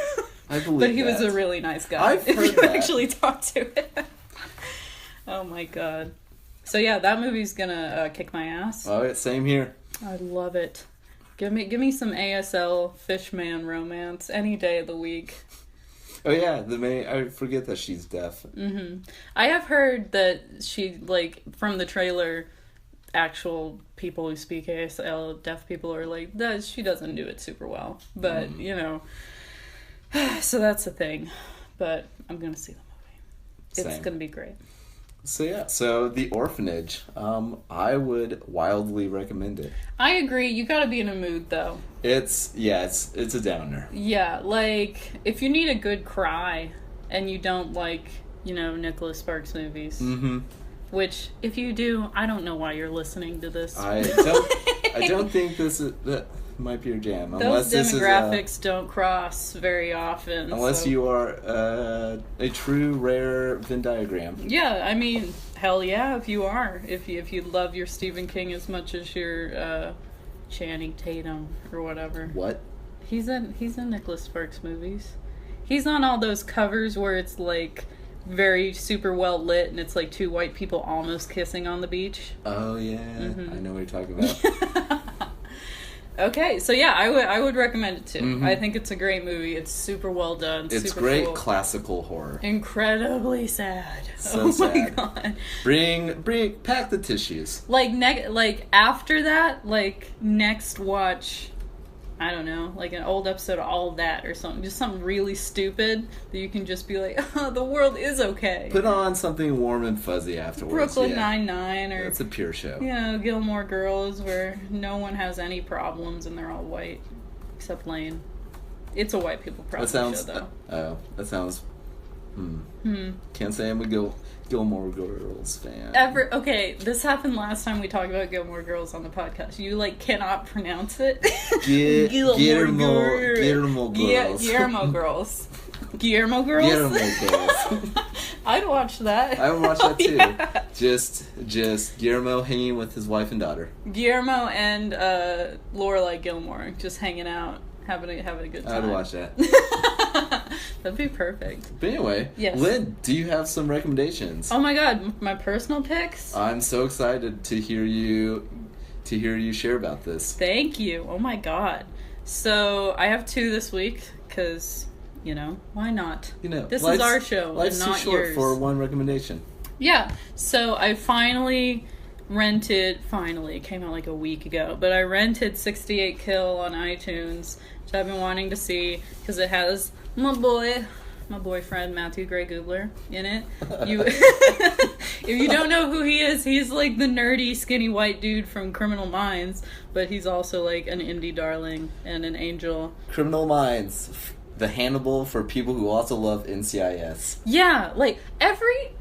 I believe but he was a really nice guy. I've heard if you actually talk to him. Oh my god! So yeah, that movie's gonna kick my ass. All right, same here. I love it. Give me some ASL Fishman romance any day of the week. Oh yeah, I forget that she's deaf. Mm-hmm. I have heard that she, like, from the trailer, actual people who speak ASL, deaf people, are like, that she doesn't do it super well. But, so that's the thing. But I'm going to see the movie. It's going to be great. So The Orphanage, I would wildly recommend it. I agree. You gotta be in a mood, though. It's a downer. Yeah, like, if you need a good cry, and you don't like, Nicholas Sparks movies, which, if you do, I don't know why you're listening to this. I don't think that might be your jam. Those demographics don't cross very often. Unless you are a true rare Venn diagram. Yeah, I mean, hell yeah, if you are. If you love your Stephen King as much as your Channing Tatum or whatever. What? He's in Nicholas Sparks movies. He's on all those covers where it's like very super well lit and it's like two white people almost kissing on the beach. Oh yeah, I know what you're talking about. Okay, so yeah, I would recommend it too. Mm-hmm. I think it's a great movie. It's super well done. It's super great cool. Classical horror. Incredibly sad. So sad. My god. Pack the tissues. Like after that, like next watch, I don't know, like an old episode of All of That or something. Just something really stupid that you can just be like, oh, the world is okay. Put on something warm and fuzzy afterwards. Brooklyn Nine-Nine or... That's a pure show. Gilmore Girls where no one has any problems and they're all white. Except Lane. It's a white people problem show, though. Oh, that sounds... Can't say I'm a Gilmore Girls fan. Okay, this happened last time we talked about Gilmore Girls on the podcast. You, cannot pronounce it. Guillermo Girls. Guillermo Girls. Guillermo Girls? I'd watch that. I would watch that too. Yeah. Just Guillermo hanging with his wife and daughter. Guillermo and Lorelai Gilmore just hanging out, having a good time. I'd watch that. That'd be perfect. But anyway, yes. Lynn, do you have some recommendations? Oh my god, my personal picks? I'm so excited to hear you share about this. Thank you. Oh my god. So, I have 2 this week, because, why not? This is our show, life's and not too short yours. for one recommendation. Yeah, so I finally it came out like a week ago, but I rented 68 Kill on iTunes, which I've been wanting to see, because it has my boyfriend Matthew Gray Gubler in it. If you don't know who he is, he's like the nerdy skinny white dude from Criminal Minds, but he's also like an indie darling and an angel. Criminal Minds, the Hannibal for people who also love NCIS. Yeah, like every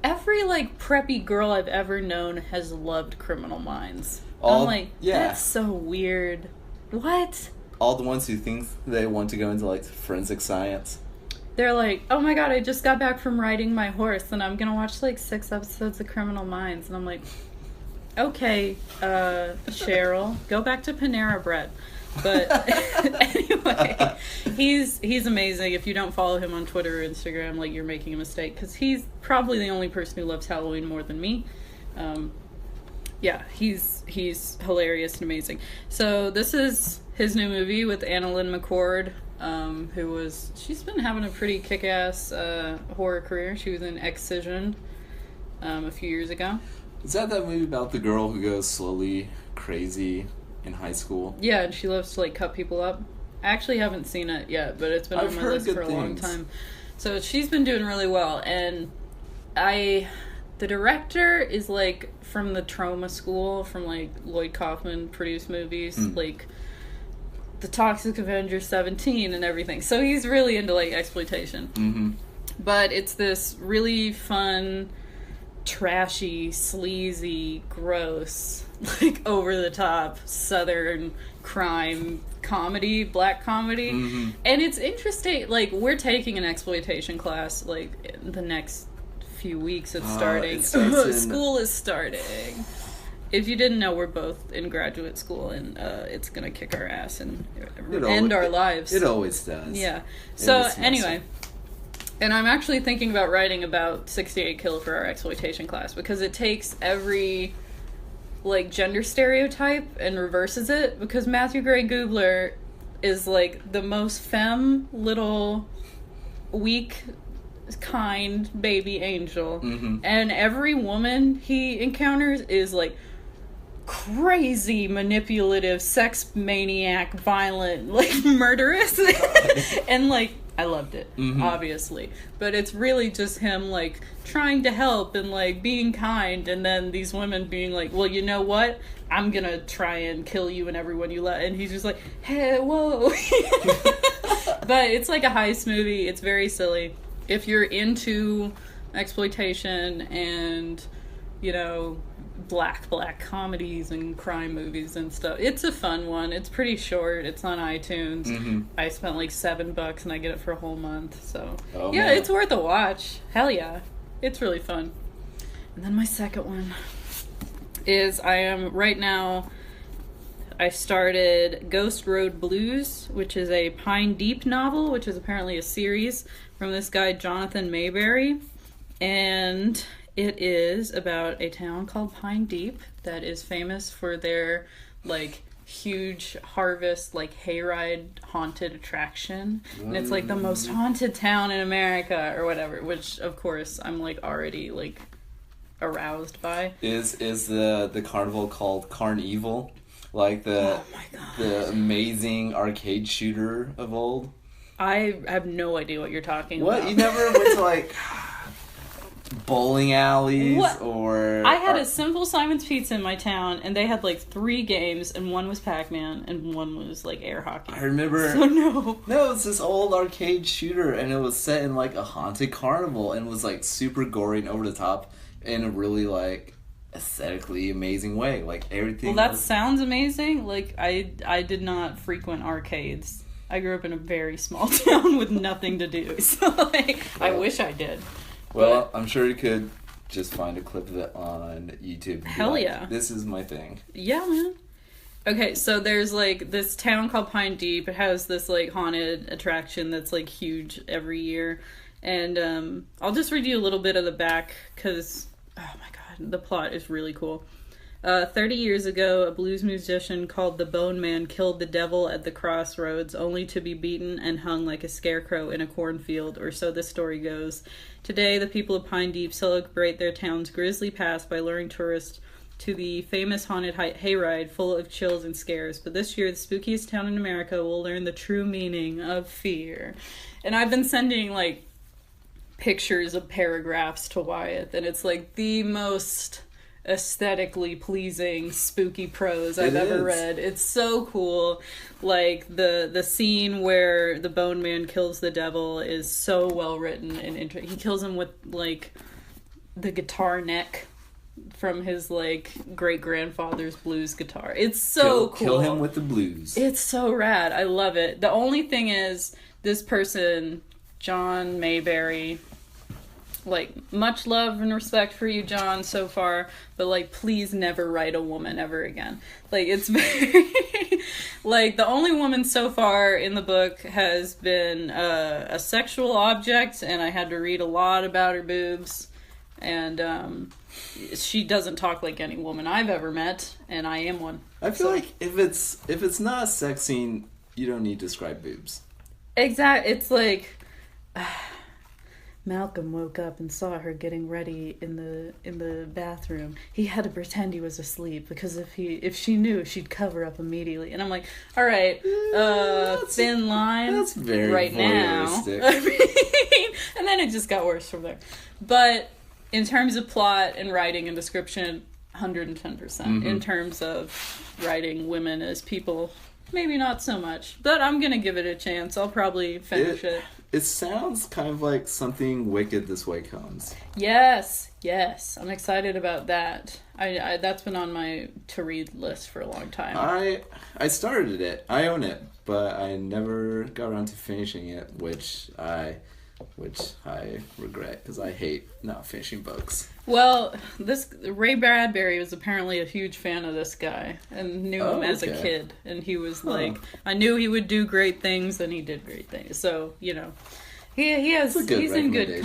like preppy girl I've ever known has loved Criminal Minds. I'm like, that's so weird. What? All the ones who think they want to go into, like, forensic science. They're like, oh my god, I just got back from riding my horse, and I'm gonna watch, like, 6 episodes of Criminal Minds. And I'm like, okay, Cheryl, go back to Panera Bread. But anyway, he's amazing. If you don't follow him on Twitter or Instagram, like, you're making a mistake, because he's probably the only person who loves Halloween more than me. Yeah, he's hilarious and amazing. So this is his new movie with Annalyn McCord, she's been having a pretty kick-ass horror career. She was in Excision a few years ago. Is that movie about the girl who goes slowly crazy in high school? Yeah, and she loves to, like, cut people up. I actually haven't seen it yet, but it's been on my list for a long time. So she's been doing really well, and the director is, like, from the Trauma School, from, like, Lloyd Kaufman produced movies, like The Toxic Avenger 17 and everything. So he's really into, like, exploitation. Mm-hmm. But it's this really fun, trashy, sleazy, gross, like, over-the-top Southern crime comedy, black comedy. Mm-hmm. And it's interesting, like, we're taking an exploitation class, like, in the next few weeks. It's starting. School is starting. If you didn't know, we're both in graduate school, and it's gonna kick our ass and end our lives. It always does. Yeah. So anyway, and I'm actually thinking about writing about 68 Kill for our exploitation class, because it takes every, like, gender stereotype and reverses it, because Matthew Gray Gubler is, like, the most femme, little, weak, kind baby angel. Mm-hmm. And every woman he encounters is, like, crazy, manipulative, sex maniac, violent, like, murderous. And, like, I loved it, obviously. But it's really just him, like, trying to help and, like, being kind, and then these women being like, well, you know what? I'm gonna try and kill you and everyone you love. And he's just like, hey, whoa. But it's like a heist movie. It's very silly. If you're into exploitation and, you know, black comedies and crime movies and stuff, it's a fun one. It's pretty short. It's on iTunes. Mm-hmm. I spent like $7 and I get it for a whole month. So yeah, man. It's worth a watch. Hell yeah. It's really fun. And then my second one is I started Ghost Road Blues, which is a Pine Deep novel, which is apparently a series from this guy Jonathan Mayberry. And it is about a town called Pine Deep that is famous for their, like, huge harvest, like, hayride haunted attraction. And it's, like, the most haunted town in America or whatever, which, of course, I'm, like, already, like, aroused by. Is the carnival called Carnival? Like the amazing arcade shooter of old? I have no idea what you're talking about. What? You never went to, like, bowling alleys or... I had a Simple Simon's Pizza in my town, and they had, like, 3 games, and one was Pac-Man, and one was, like, air hockey. I remember... So no. No, it's this old arcade shooter, and it was set in, like, a haunted carnival, and was, like, super gory and over the top in a really, like, aesthetically amazing way. Like, everything... Well, that sounds amazing. Like, I did not frequent arcades. I grew up in a very small town with nothing to do, so, like, I wish I did. Well, I'm sure you could just find a clip of it on YouTube. Hell yeah. This is my thing. Yeah, man. Okay, so there's, like, this town called Pine Deep. It has this, like, haunted attraction that's, like, huge every year. And I'll just read you a little bit of the back, because, oh my god, the plot is really cool. 30 years ago, a blues musician called the Bone Man killed the devil at the crossroads, only to be beaten and hung like a scarecrow in a cornfield, or so the story goes. Today, the people of Pine Deep celebrate their town's grisly past by luring tourists to the famous haunted hayride full of chills and scares. But this year, the spookiest town in America will learn the true meaning of fear. And I've been sending, like, pictures of paragraphs to Wyatt, and it's, like, the most aesthetically pleasing spooky prose I've ever read. It's so cool. Like, the scene where the Bone Man kills the devil is so well written and he kills him with, like, the guitar neck from his like great grandfather's blues guitar. It's so cool. Kill him with the blues. It's so rad. I love it. The only thing is, this person, John Mayberry, like, much love and respect for you, John, so far, but, like, please never write a woman ever again. Like, it's very... like, the only woman so far in the book has been a sexual object, and I had to read a lot about her boobs, and she doesn't talk like any woman I've ever met, and I am one. I feel like if it's not a sex scene, you don't need to describe boobs. Exactly. It's like... Malcolm woke up and saw her getting ready in the bathroom. He had to pretend he was asleep because if she knew, she'd cover up immediately. And I'm like, all right, thin line. That's very right voyeuristic. now. I mean, and then it just got worse from there. But in terms of plot and writing and description, 110%. Mm-hmm. In terms of writing women as people, maybe not so much. But I'm gonna give it a chance. I'll probably finish it. It sounds kind of like something Wicked This Way Comes. Yes. I'm excited about that. I that's been on my to-read list for a long time. I started it. I own it, but I never got around to finishing it, which I regret, because I hate not finishing books. Well, Ray Bradbury was apparently a huge fan of this guy and knew him as a kid, and he was like, I knew he would do great things, and he did great things. So, you know, he's in good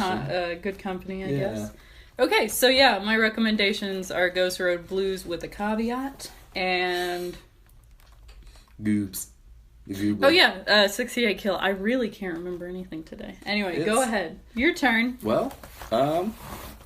company, I guess. Okay, so yeah, my recommendations are Ghost Road Blues with a caveat, and Goobs. Oh yeah, 68 Kill. I really can't remember anything today. Anyway, go ahead. Your turn. Well,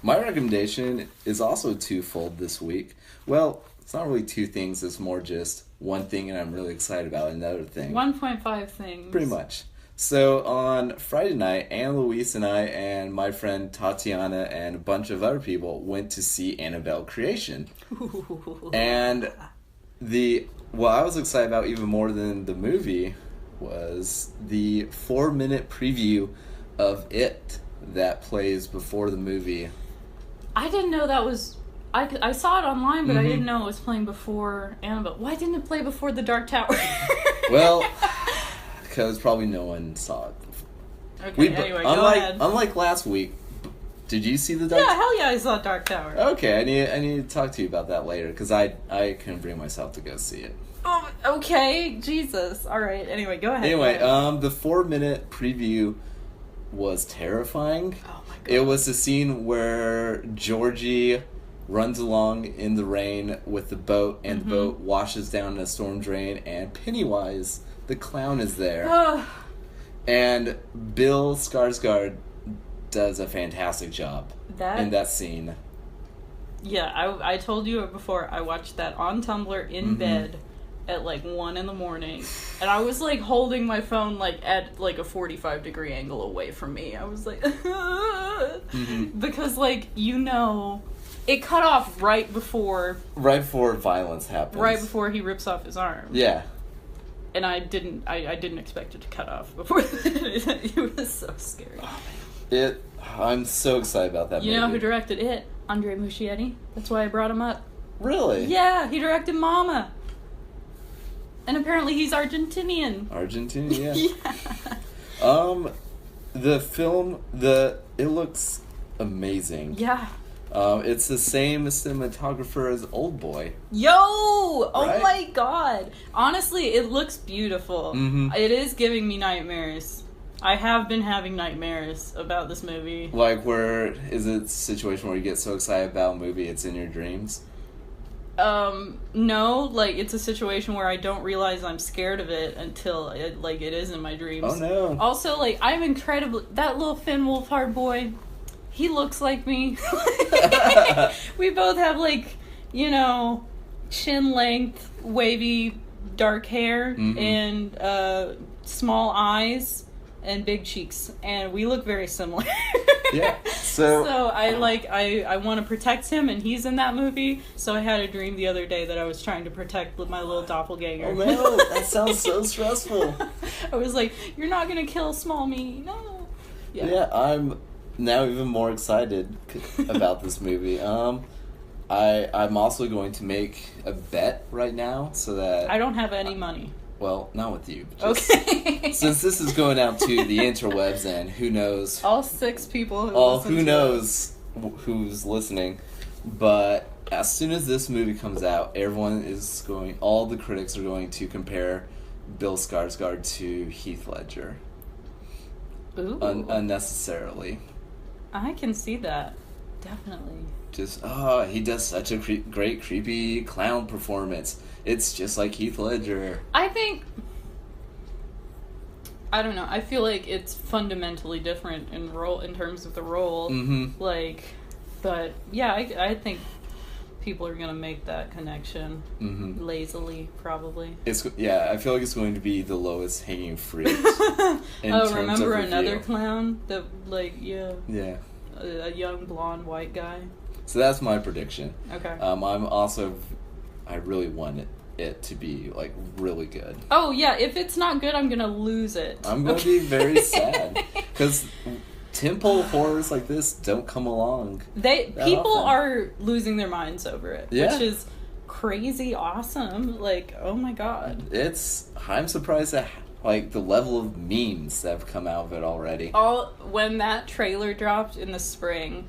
my recommendation is also twofold this week. Well, it's not really two things. It's more just one thing, and I'm really excited about another thing. 1.5 things. Pretty much. So on Friday night, Anna Louise and I and my friend Tatiana and a bunch of other people went to see Annabelle Creation. And what I was excited about even more than the movie was the 4-minute preview of It that plays before the movie. I didn't know that was... I saw it online, but I didn't know it was playing before Annabelle. Why didn't it play before The Dark Tower? Well, because probably no one saw it. Okay, anyway, go ahead. Unlike last week, did you see The Dark Tower? Yeah, hell yeah, I saw Dark Tower. Okay, I need to talk to you about that later, because I couldn't bring myself to go see it. Oh, okay, Jesus. All right, anyway, go ahead. Anyway, the 4-minute preview was terrifying. Oh my God. It was the scene where Georgie runs along in the rain with the boat, and the boat washes down in a storm drain, and Pennywise, the clown, is there. And Bill Skarsgård does a fantastic job in that scene. Yeah, I told you before, I watched that on Tumblr in bed at like 1 a.m, and I was like holding my phone like at like a 45-degree angle away from me. I was like, because like, you know, it cut off right before violence happens. Right before he rips off his arm. Yeah. And I didn't expect it to cut off before that. It was so scary. I'm so excited about that movie. You know who directed it? Andre Muschietti. That's why I brought him up. Really? Yeah, he directed Mama. And apparently he's Argentinian. Argentinian, yeah. The film, it looks amazing. Yeah. It's the same cinematographer as Oldboy. Yo! Oh my God. Honestly, it looks beautiful. It is giving me nightmares. I have been having nightmares about this movie. Like, where is it a situation where you get so excited about a movie it's in your dreams? No, like, it's a situation where I don't realize I'm scared of it until it is in my dreams. Oh no. Also, like, I'm incredibly... That little Finn Wolfhard boy, he looks like me. We both have, like, you know, chin-length, wavy, dark hair, and, small eyes, and big cheeks, and we look very similar. Yeah. So I want to protect him, and he's in that movie. So I had a dream the other day that I was trying to protect my little doppelganger. Oh no, that sounds so stressful. I was like, "You're not gonna kill small me, no." Yeah, I'm now even more excited about this movie. I'm also going to make a bet right now so that... I don't have any money. Well, not with you. Okay. Since this is going out to the interwebs, and who knows... All 6 people who knows who's listening. But as soon as this movie comes out, all the critics are going to compare Bill Skarsgård to Heath Ledger. Ooh. Unnecessarily. I can see that. Definitely. Just, he does such a great creepy clown performance. It's just like Heath Ledger. I don't know. I feel like it's fundamentally different in terms of the role. Mm-hmm. But yeah, I think people are gonna make that connection lazily, probably. I feel like it's going to be the lowest hanging fruit. Remember another clown that yeah, a young blonde white guy. So that's my prediction. Okay. I really want it to be really good. Oh yeah, if it's not good, I'm gonna lose it. I'm gonna be very sad because temple horrors like this don't come along. People are losing their minds over it, which is crazy awesome. Oh my god, I'm surprised at the level of memes that have come out of it already. When that trailer dropped in the spring,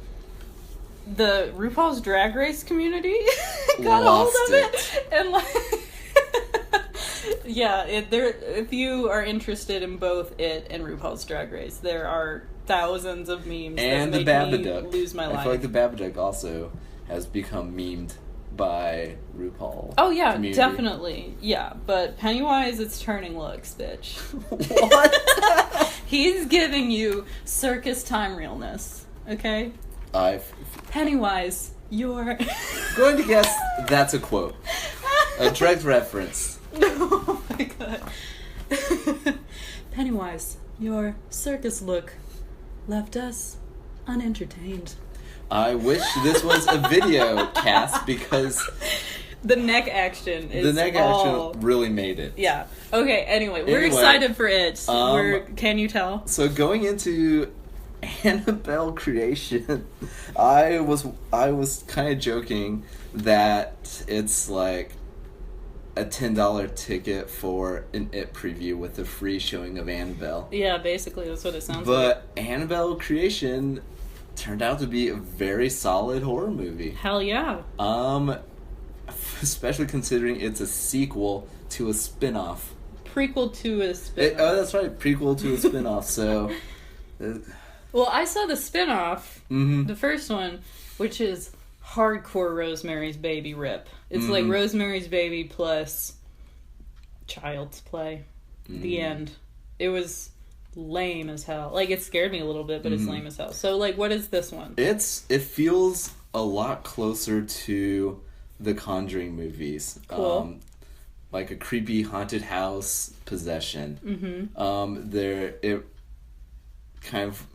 the RuPaul's Drag Race community got hold of it and if you are interested in both it and RuPaul's Drag Race, there are thousands of memes and that the make me lose my life. I feel like the Babadook also has become memed by RuPaul. Oh yeah, community. Definitely. Yeah, but Pennywise, it's turning looks, bitch. What? He's giving you circus time realness, okay? Pennywise, you're... going to guess that's a quote. A direct reference. Oh my god. Pennywise, your circus look left us unentertained. I wish this was a video cast because... The neck action really made it. Yeah. Okay, anyway, we're excited for it. Can you tell? So going into Annabelle creation, I was kind of joking that it's like a $10 ticket for an It preview with a free showing of Annabelle. Yeah, basically that's what it sounds like. But Annabelle creation turned out to be a very solid horror movie. Hell yeah. Especially considering it's a sequel to a spin-off. Prequel to a spin-off. That's right, prequel to a spin-off, so... Well, I saw the spin-off, the first one, which is hardcore Rosemary's Baby rip. It's like Rosemary's Baby plus Child's Play. The end. It was lame as hell. It scared me a little bit, but it's lame as hell. So, what is this one? It feels a lot closer to the Conjuring movies. Cool. Like a creepy haunted house possession. It kind of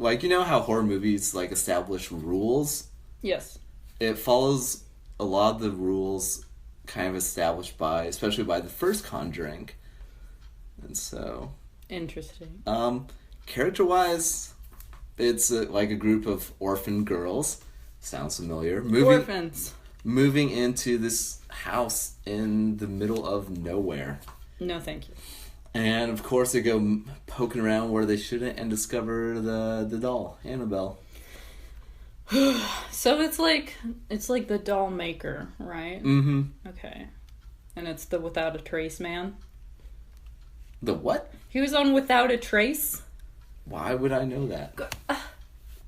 how horror movies establish rules. Yes. It follows a lot of the rules kind of established especially by the first Conjuring, and so interesting. Character-wise, it's a group of orphan girls. Sounds familiar. Orphans. Moving into this house in the middle of nowhere. No, thank you. And of course, they go poking around where they shouldn't and discover the doll, Annabelle. So it's like the doll maker, right? Mm-hmm. Okay. And it's the Without a Trace man. The what? He was on Without a Trace. Why would I know that?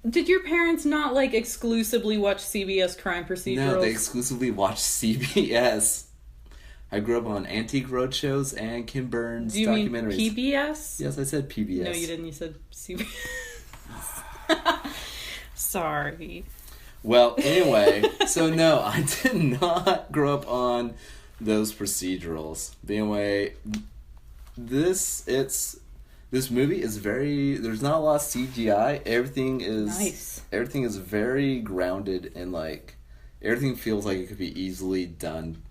Did your parents not exclusively watch CBS crime procedurals? No, they exclusively watched CBS. I grew up on Antique Roadshows and Kim Burns documentaries. Do you mean PBS? Yes, I said PBS. No, you didn't. You said CBS. Sorry. Well, anyway, so no, I did not grow up on those procedurals. But anyway, this movie is there's not a lot of CGI. Everything is very grounded and everything feels like it could be easily done.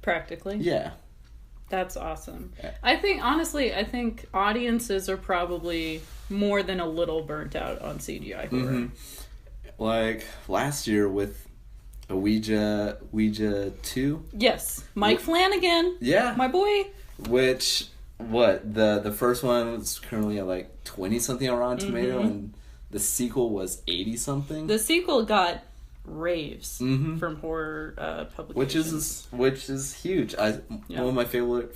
Practically? Yeah. That's awesome. Yeah. I think audiences are probably more than a little burnt out on CGI horror. Last year with a Ouija 2. Yes, Mike Flanagan. Yeah, my boy. Which the first one was currently at like 20 something on Rotten Tomato, and the sequel was 80 something. The sequel got raves from horror publications, which is huge. One of my favorite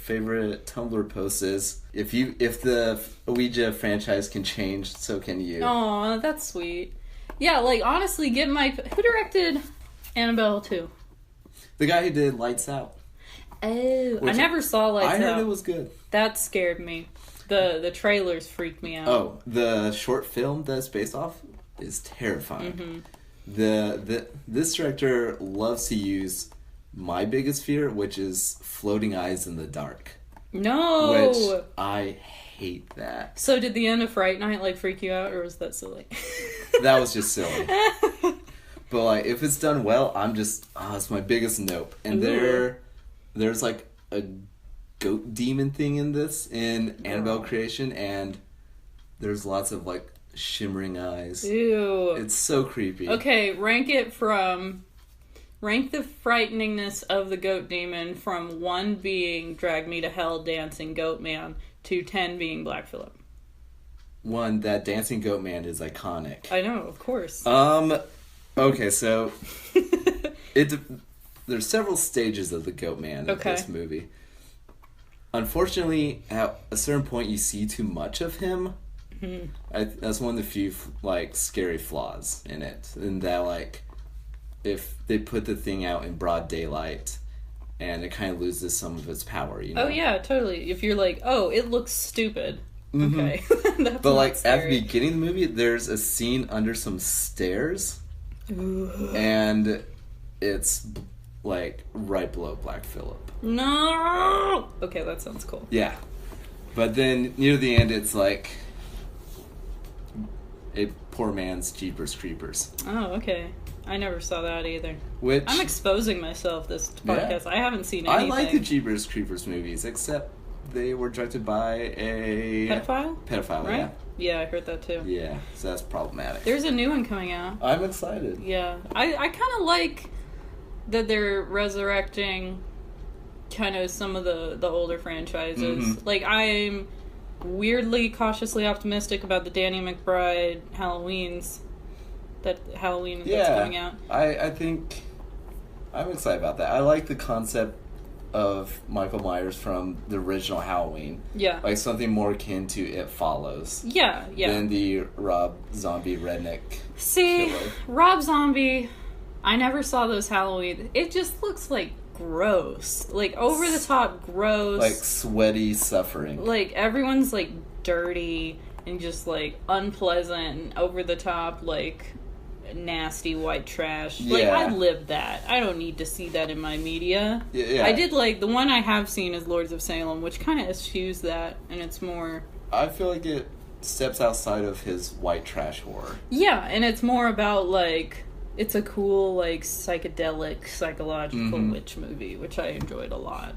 Tumblr posts is if the Ouija franchise can change, so can you. Oh, that's sweet. Yeah, like honestly, who directed Annabelle 2? The guy who did Lights Out. Oh, I never saw Lights Out. I heard it was good. That scared me. The trailers freaked me out. Oh, the short film that's based off is terrifying. This director loves to use my biggest fear, which is floating eyes in the dark. No! Which I hate that. So did the end of Fright Night like freak you out, or was that silly? That was just silly. But like, if it's done well, I'm just it's my biggest nope. And there's like a goat demon thing in Annabelle Creation, and there's lots of like shimmering eyes. Ew. It's so creepy. Okay, rank the frighteningness of the goat demon from 1 being Drag Me to Hell dancing goat man to 10 being Black Phillip. 1, that dancing goat man is iconic. I know, of course. Okay, so there's several stages of the goat man in this movie. Unfortunately, at a certain point, you see too much of him. That's one of the few like scary flaws in it, in that like if they put the thing out in broad daylight, and it kind of loses some of its power, you know? Oh yeah, totally. If you're like, oh, it looks stupid. Okay, that's but like scary. at the beginning of the movie, there's a scene under some stairs, and it's like right below Black Phillip. No. Okay, that sounds cool. Yeah, but then near the end, it's like a poor man's Jeepers Creepers. Oh, okay. I never saw that either. Which I'm exposing myself this podcast. I haven't seen anything. I like the Jeepers Creepers movies, except they were directed by a pedophile, right? Yeah, I heard that too. Yeah, so that's problematic. There's a new one coming out. I'm excited. Yeah, I kind of like that they're resurrecting kind of some of the older franchises. Like, I'm weirdly cautiously optimistic about the Danny McBride Halloween that's coming out. I think I'm excited about that. I like the concept of Michael Myers from the original Halloween. Yeah. Like something more akin to It Follows. Yeah. Than the Rob Zombie redneck killer. Rob Zombie, I never saw those Halloween. It just looks like gross. Like over the top gross. Like sweaty suffering. Like everyone's like dirty and just like unpleasant and over the top like nasty white trash. Like I lived that. I don't need to see that in my media. I did like the one I have seen is Lords of Salem, which kind of eschews that, and it's more. I feel like it steps outside of his white trash horror. Yeah, and it's more about like it's a cool like psychedelic psychological witch movie, which I enjoyed a lot.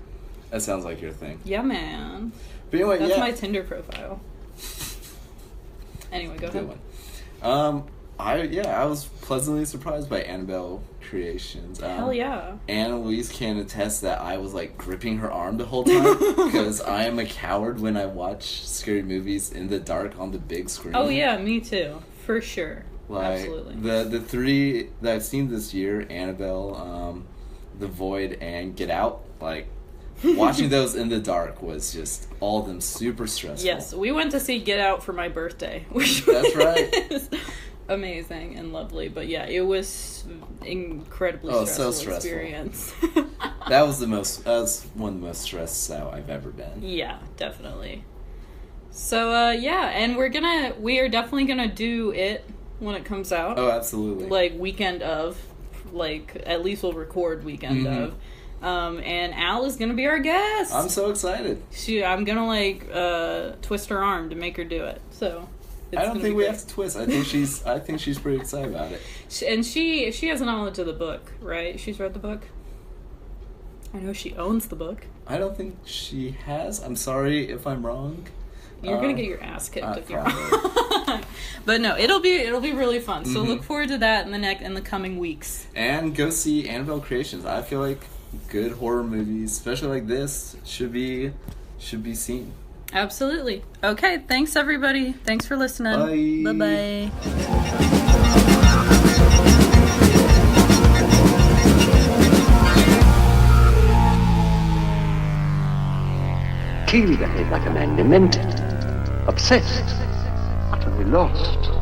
That sounds like your thing. Yeah, man. But anyway, that's my Tinder profile. Anyway, go ahead. One. I was pleasantly surprised by Annabelle Creations. Hell yeah. Anna Louise can attest that I was like gripping her arm the whole time because I am a coward when I watch scary movies in the dark on the big screen. Oh yeah, me too, for sure. Like, absolutely. The 3 that I've seen this year, Annabelle, The Void, and Get Out, like watching those in the dark was just all of them super stressful. Yes, we went to see Get Out for my birthday, which that's right. Amazing and lovely, but yeah, it was incredibly stressful experience. That was one of the most stressed out I've ever been. Yeah, definitely. So and we are definitely gonna do it when it comes out. Oh, absolutely. Like weekend of, like at least we'll record weekend of. And Al is gonna be our guest. I'm so excited. I'm gonna like twist her arm to make her do it. So. I don't think we have to twist. I think she's pretty excited about it. And she has knowledge of the book, right? She's read the book. I know she owns the book. I don't think she has. I'm sorry if I'm wrong. You're gonna get your ass kicked if you're wrong. But no, it'll be really fun. So look forward to that in the coming weeks. And go see Annabelle Creations. I feel like good horror movies, especially like this, should be seen. Absolutely. Okay, thanks everybody. Thanks for listening. Bye. Bye-bye. Clearly behaved like a man demented, obsessed, utterly lost.